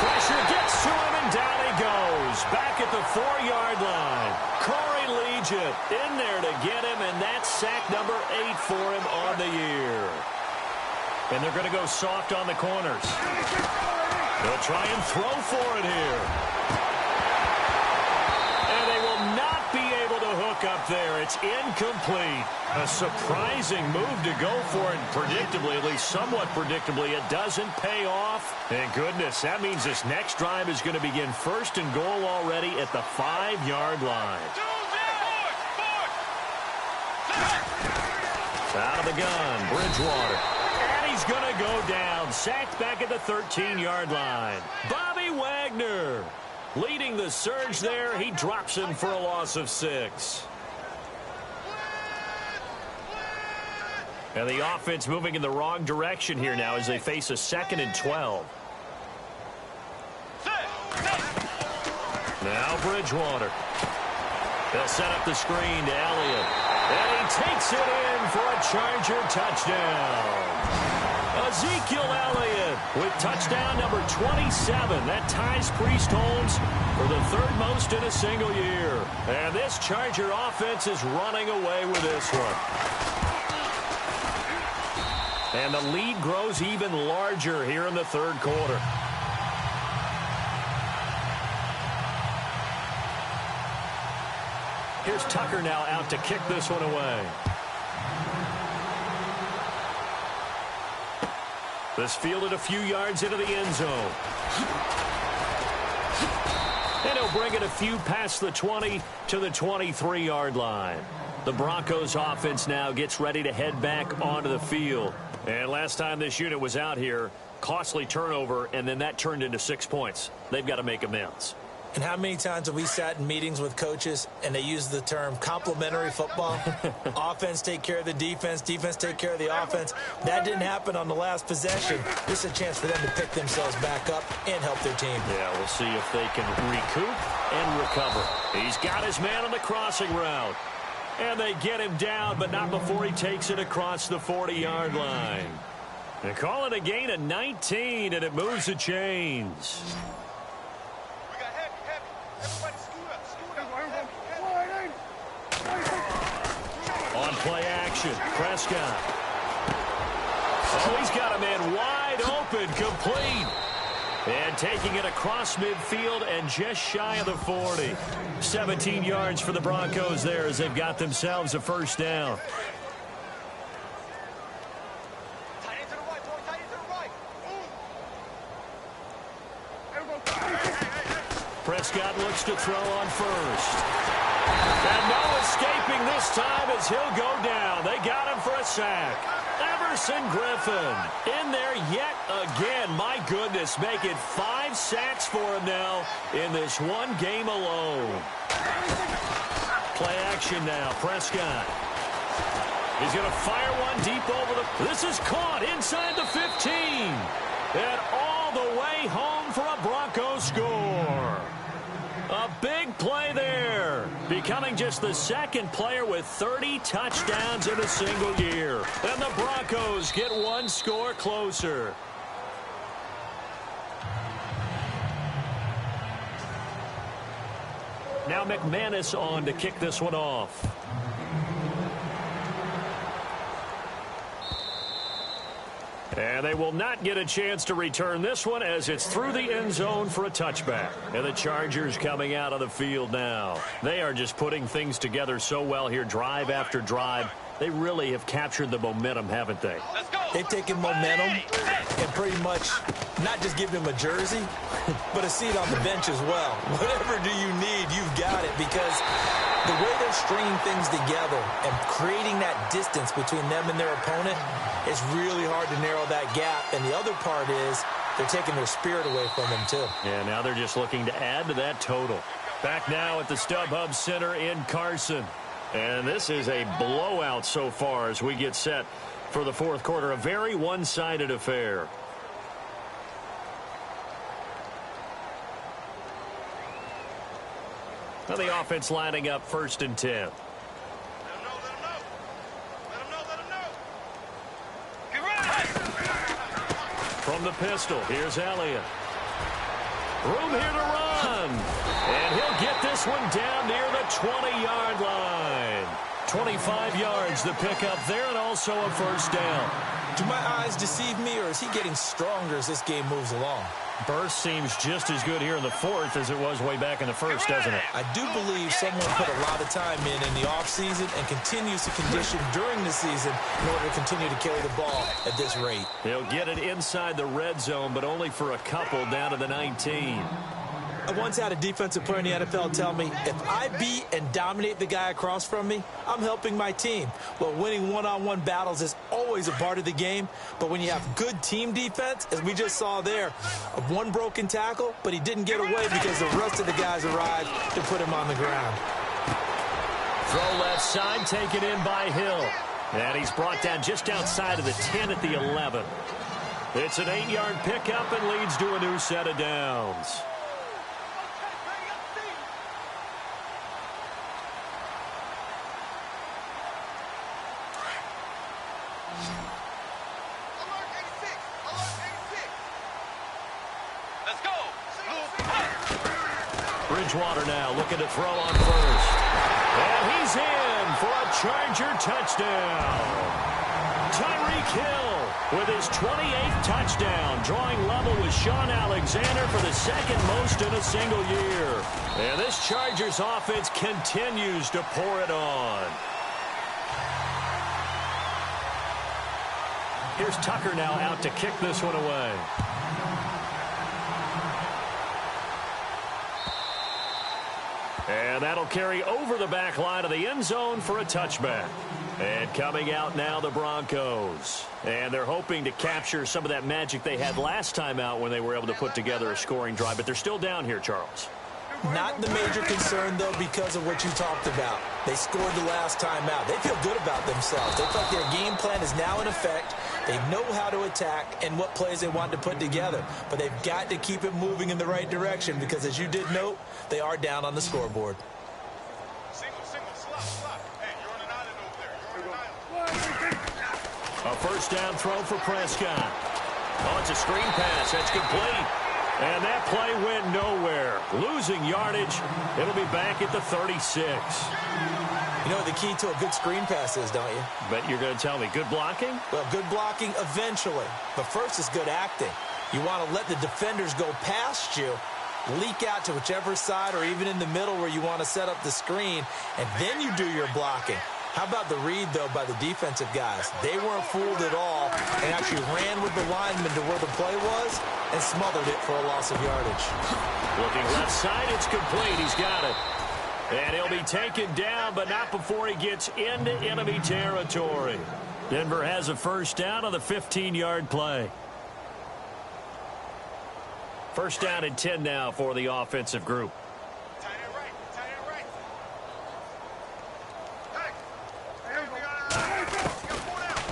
Pressure gets to him, and down he goes. Back at the 4-yard line. Corey Legit in there to get him, and that's sack number 8 for him on the year. And they're going to go soft on the corners. They'll try and throw for it here. And they will not be able to hook up there. It's incomplete. A surprising move to go for it. Predictably, at least somewhat predictably, it doesn't pay off. And goodness, that means this next drive is going to begin 1st and goal already at the 5-yard line. Out of the gun, Bridgewater. He's going to go down. Sacked back at the 13-yard line. Bobby Wagner leading the surge there. He drops him for a loss of 6. And the offense moving in the wrong direction here now as they face a 2nd and 12. Now Bridgewater. They'll set up the screen to Elliott. And he takes it in for a Charger touchdown. Ezekiel Elliott with touchdown number 27. That ties Priest Holmes for the 3rd most in a single year. And this Charger offense is running away with this one. And the lead grows even larger here in the third quarter. Here's Tucker now out to kick this one away. This fielded a few yards into the end zone. And he'll bring it a few past the 20 to the 23-yard line. The Broncos offense now gets ready to head back onto the field. And last time this unit was out here, costly turnover, and then that turned into 6 points. They've got to make amends. And how many times have we sat in meetings with coaches and they use the term complementary football? Offense take care of the defense, defense take care of the offense. That didn't happen on the last possession. This is a chance for them to pick themselves back up and help their team. Yeah, we'll see if they can recoup and recover. He's got his man on the crossing route. And they get him down, but not before he takes it across the 40-yard line. They call it a gain of 19, and it moves the chains. On play action, Prescott. Oh, he's got a man wide open, complete. And taking it across midfield and just shy of the 40. 17 yards for the Broncos there as they've got themselves a first down. Prescott looks to throw on first. And no escaping this time as he'll go down. They got him for a sack. Everson Griffin in there yet again. My goodness, making 5 sacks for him now in this one game alone. Play action now, Prescott. He's going to fire one deep over the... This is caught inside the 15. And all the way home for a Broncos score. A big play there, becoming just the second player with 30 touchdowns in a single year. And the Broncos get one score closer. Now McManus on to kick this one off. And they will not get a chance to return this one as it's through the end zone for a touchback. And the Chargers coming out of the field now. They are just putting things together so well here, drive after drive. They really have captured the momentum, haven't they? They've taken momentum and pretty much not just given him a jersey, but a seat on the bench as well. Whatever do you need, you've got it, because the way they're stringing things together and creating that distance between them and their opponent, it's really hard to narrow that gap. And the other part is they're taking their spirit away from them, too. Yeah, now they're just looking to add to that total. Back now at the StubHub Center in Carson. And this is a blowout so far as we get set for the fourth quarter. A very one-sided affair. Now the offense lining up 1st and 10. From the pistol, here's Elliott. Room here to run. And he'll get this one down near the 20-yard line. 25 yards the pickup there, and also a first down. Do my eyes deceive me, or is he getting stronger as this game moves along? Burst seems just as good here in the fourth as it was way back in the first, doesn't it? I do believe someone put a lot of time in the offseason and continues to condition during the season in order to continue to carry the ball at this rate. They'll get it inside the red zone, but only for a couple down to the 19. I once had a defensive player in the NFL tell me, if I beat and dominate the guy across from me, I'm helping my team. Well, winning one-on-one battles is always a part of the game, but when you have good team defense, as we just saw there, one broken tackle, but he didn't get away because the rest of the guys arrived to put him on the ground. Throw left side, taken in by Hill. And he's brought down just outside of the 10 at the 11. It's an 8-yard pickup and leads to a new set of downs. Bridgewater now looking to throw on first. And he's in for a Charger touchdown. Tyreek Hill with his 28th touchdown, drawing level with Sean Alexander for the second most in a single year. And this Chargers offense continues to pour it on. Here's Tucker now out to kick this one away. And that'll carry over the back line of the end zone for a touchback. And coming out now, the Broncos. And they're hoping to capture some of that magic they had last time out when they were able to put together a scoring drive. But they're still down here, Charles. Not the major concern, though, because of what you talked about. They scored the last time out. They feel good about themselves. They feel like their game plan is now in effect. They know how to attack and what plays they want to put together. But they've got to keep it moving in the right direction because, as you did note, they are down on the scoreboard. A first down throw for Prescott. Oh, it's a screen pass. That's complete. And that play went nowhere. Losing yardage. It'll be back at the 36. You know what the key to a good screen pass is, don't you? Bet you're going to tell me. Good blocking? Well, good blocking eventually. But first is good acting. You want to let the defenders go past you, leak out to whichever side or even in the middle where you want to set up the screen, and then you do your blocking. How about the read, though, by the defensive guys? They weren't fooled at all and actually ran with the lineman to where the play was and smothered it for a loss of yardage. Looking left side, it's complete. He's got it. And he'll be taken down, but not before he gets into enemy territory. Denver has a first down on the 15-yard play. First down and 10 now for the offensive group.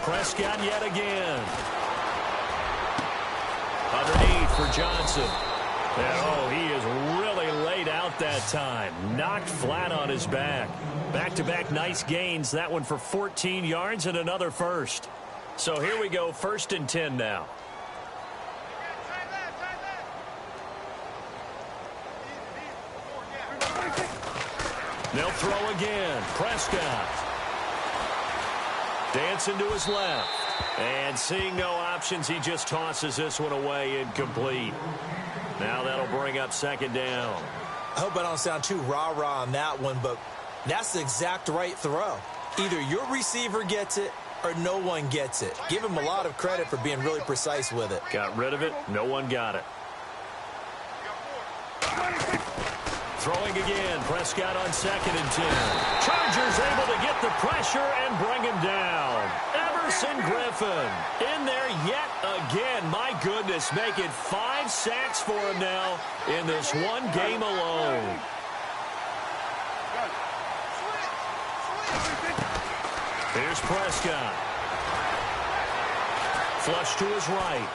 Prescott yet again. Underneath for Johnson. And, oh, he is really laid out that time. Knocked flat on his back. Back-to-back nice gains. That one for 14 yards and another first. So here we go, first and 10 now. They'll throw again. Prescott. Dancing to his left. And seeing no options, he just tosses this one away incomplete. Now that'll bring up second down. I hope I don't sound too rah-rah on that one, but that's the exact right throw. Either your receiver gets it or no one gets it. Give him a lot of credit for being really precise with it. Got rid of it. No one got it. Throwing again. Prescott on second and 10. Chargers able to get the pressure and bring him down. Everson Griffin in there yet again. My goodness, make it 5 sacks for him now in this one game alone. Here's Prescott. Flush to his right.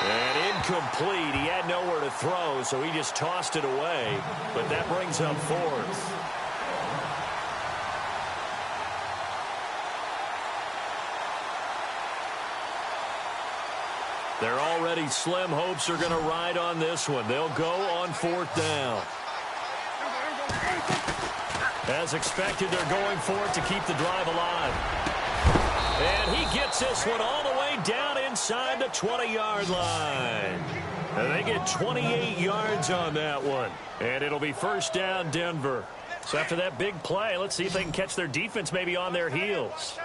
And incomplete. He had nowhere to throw, so he just tossed it away. But that brings up fourth. Their already slim hopes are going to ride on this one. They'll go on fourth down. As expected, they're going for it to keep the drive alive. And he gets this one all the way down inside the 20-yard line. And they get 28 yards on that one. And it'll be first down, Denver. So after that big play, let's see if they can catch their defense maybe on their heels.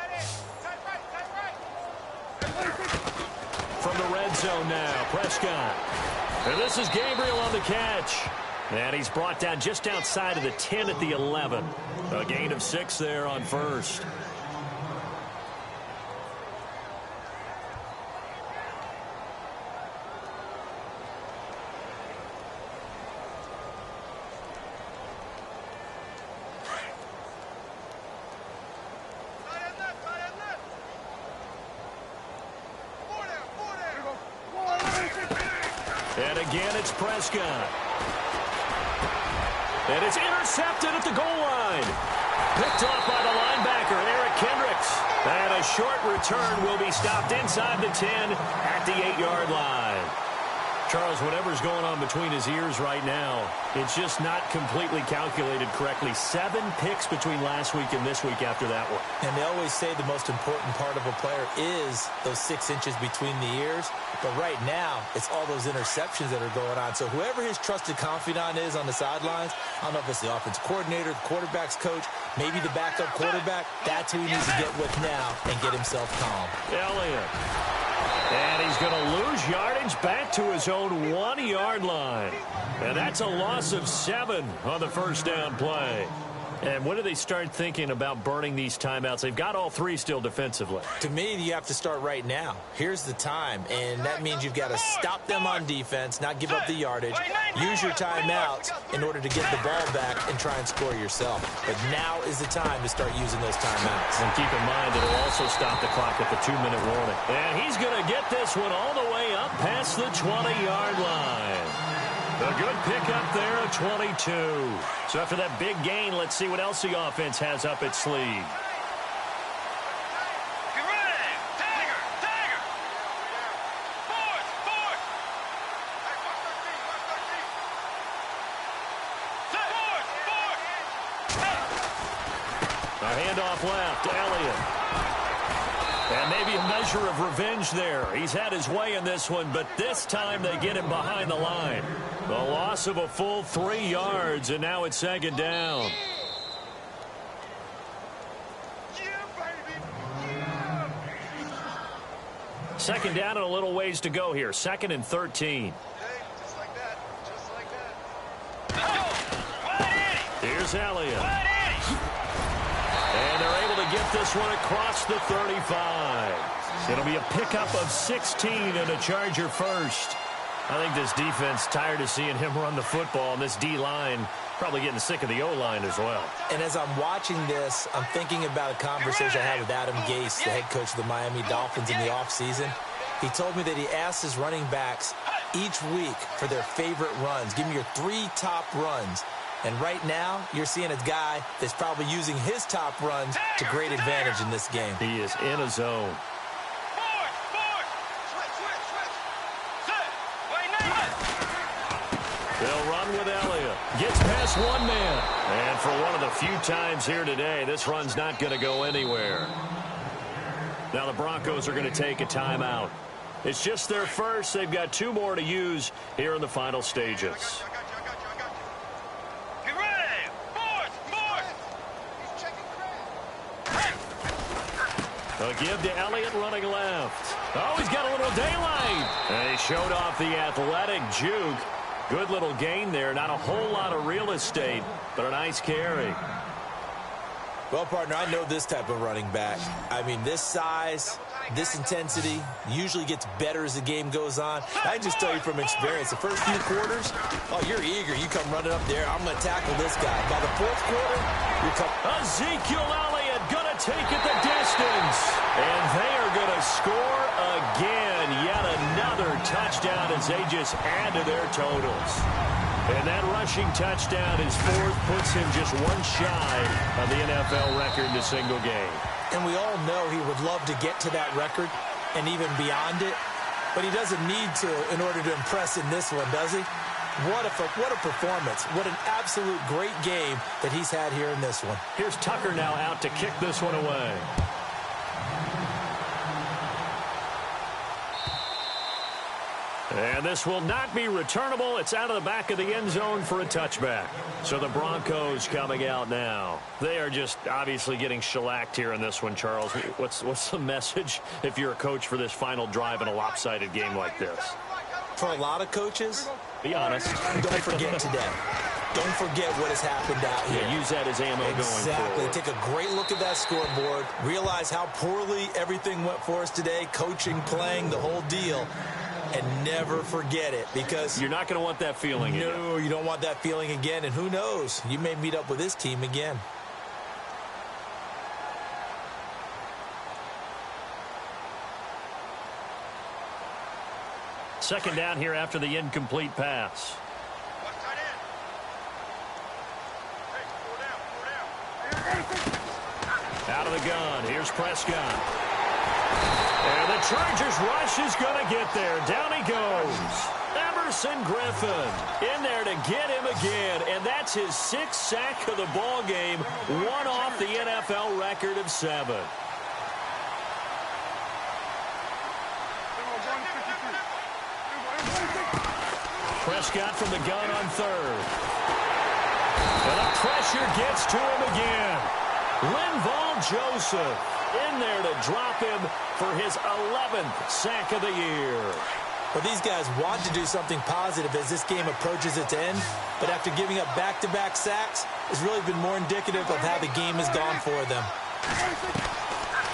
From the red zone now, Prescott. And this is Gabriel on the catch. And he's brought down just outside of the 10 at the 11. A gain of 6 there on first. And again, it's Prescott. And it's intercepted at the goal line. Picked off by the linebacker, Eric Kendricks. And a short return will be stopped inside the 10 at the 8-yard line. Charles, whatever's going on between his ears right now, it's just not completely calculated correctly. 7 picks between last week and this week after that one. And they always say the most important part of a player is those 6 inches between the ears. But right now, it's all those interceptions that are going on. So whoever his trusted confidant is on the sidelines, I don't know if it's the offensive coordinator, the quarterback's coach, maybe the backup quarterback, that's who he needs to get with now and get himself calm. Elliott. And he's going to lose yardage back to his own 1-yard line. And that's a loss of 7 on the first down play. And when do they start thinking about burning these timeouts? They've got all 3 still defensively. To me, you have to start right now. Here's the time, and that means you've got to stop them on defense, not give up the yardage, use your timeouts in order to get the ball back and try and score yourself. But now is the time to start using those timeouts. And keep in mind, it'll also stop the clock at the 2-minute warning. And he's going to get this one all the way up past the 20-yard line. A good pickup there at 22. So after that big gain, let's see what else the offense has up its sleeve. Get ready! Tiger! Tiger! Fourth! Fourth! A handoff left. Elliott. And maybe a measure of revenge there. He's had his way in this one, but this time they get him behind the line. The loss of a full 3 yards, and now it's 2nd down. Second down and a little ways to go here. 2nd and 13. Just like that. Just like that. Here's Elliott. And they're able to get this one across the 35. It'll be a pickup of 16 and a Charger first. I think this defense tired of seeing him run the football, and this D-line probably getting sick of the O-line as well. And as I'm watching this, I'm thinking about a conversation I had with Adam Gase, the head coach of the Miami Dolphins in the offseason. He told me that he asked his running backs each week for their favorite runs. Give me your 3 top runs. And right now, you're seeing a guy that's probably using his top runs to great advantage in this game. He is in a zone. They'll run with Elliott. Gets past one man. And for one of the few times here today, this run's not going to go anywhere. Now the Broncos are going to take a timeout. It's just their first. They've got 2 more to use here in the final stages. Get ready! Fourth! A give to Elliott running left. Oh, he's got a little daylight. And he showed off the athletic juke. Good little gain there. Not a whole lot of real estate, but a nice carry. Well, partner, I know this type of running back. I mean, this size, this intensity usually gets better as the game goes on. I just tell you from experience, the first few quarters, oh, you're eager. You come running up there. I'm going to tackle this guy. By the 4th quarter, you come. Ezekiel Elliott going to take it the distance. And they are going to score again. Yet another touchdown as they just add to their totals. And that rushing touchdown, his 4th, puts him just 1 shy of the NFL record in a single game. And we all know he would love to get to that record and even beyond it, but he doesn't need to in order to impress in this one, does he? What a performance. What an absolute great game that he's had here in this one. Here's Tucker now out to kick this one away. And this will not be returnable. It's out of the back of the end zone for a touchback. So the Broncos coming out now. They are just obviously getting shellacked here in this one, Charles. What's the message if you're a coach for this final drive in a lopsided game like this? For a lot of coaches, be honest. Don't forget today. Don't forget what has happened out here. Yeah, use that as ammo going forward. Exactly. Take a great look at that scoreboard. Realize how poorly everything went for us today. Coaching, playing, the whole deal. And never forget it, because you're not going to want that feeling again. No, you don't want that feeling again. And who knows? You may meet up with this team again. Second down here after the incomplete pass. Out of the gun. Here's Prescott. And the Chargers rush is going to get there. Down he goes. Number Everson Griffin in there to get him again, and that's his 6th sack of the ball game, one off the NFL record of 7. Prescott from the gun on 3rd. And the pressure gets to him again. Linval Joseph in there to drop him for his 11th sack of the year. Well, these guys want to do something positive as this game approaches its end, but after giving up back-to-back sacks, it's really been more indicative of how the game has gone for them.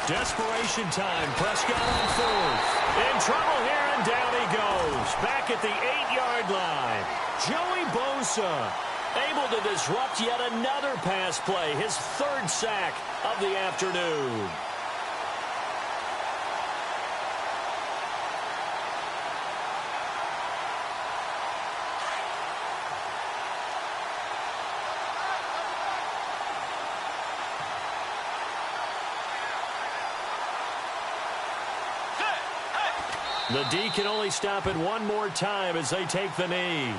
Desperation time. Prescott on 4th. In trouble here, and down he goes. Back at the 8-yard line. Joey Bosa able to disrupt yet another pass play. His 3rd sack of the afternoon. The D can only stop it one more time as they take the knee.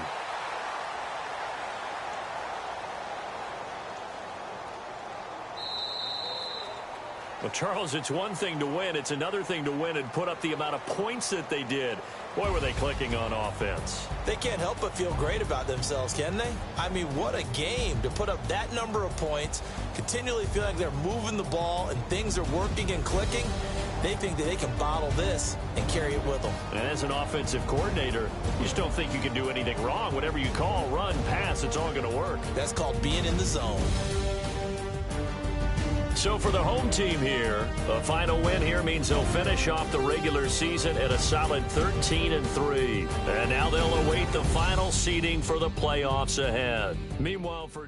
Well, Charles, it's one thing to win. It's another thing to win and put up the amount of points that they did. Boy, were they clicking on offense. They can't help but feel great about themselves, can they? I mean, what a game to put up that number of points, continually feel like they're moving the ball and things are working and clicking. They think that they can bottle this and carry it with them. And as an offensive coordinator, you just don't think you can do anything wrong. Whatever you call, run, pass, it's all going to work. That's called being in the zone. So for the home team here, a final win here means they'll finish off the regular season at a solid 13-3. And now they'll await the final seeding for the playoffs ahead. Meanwhile, for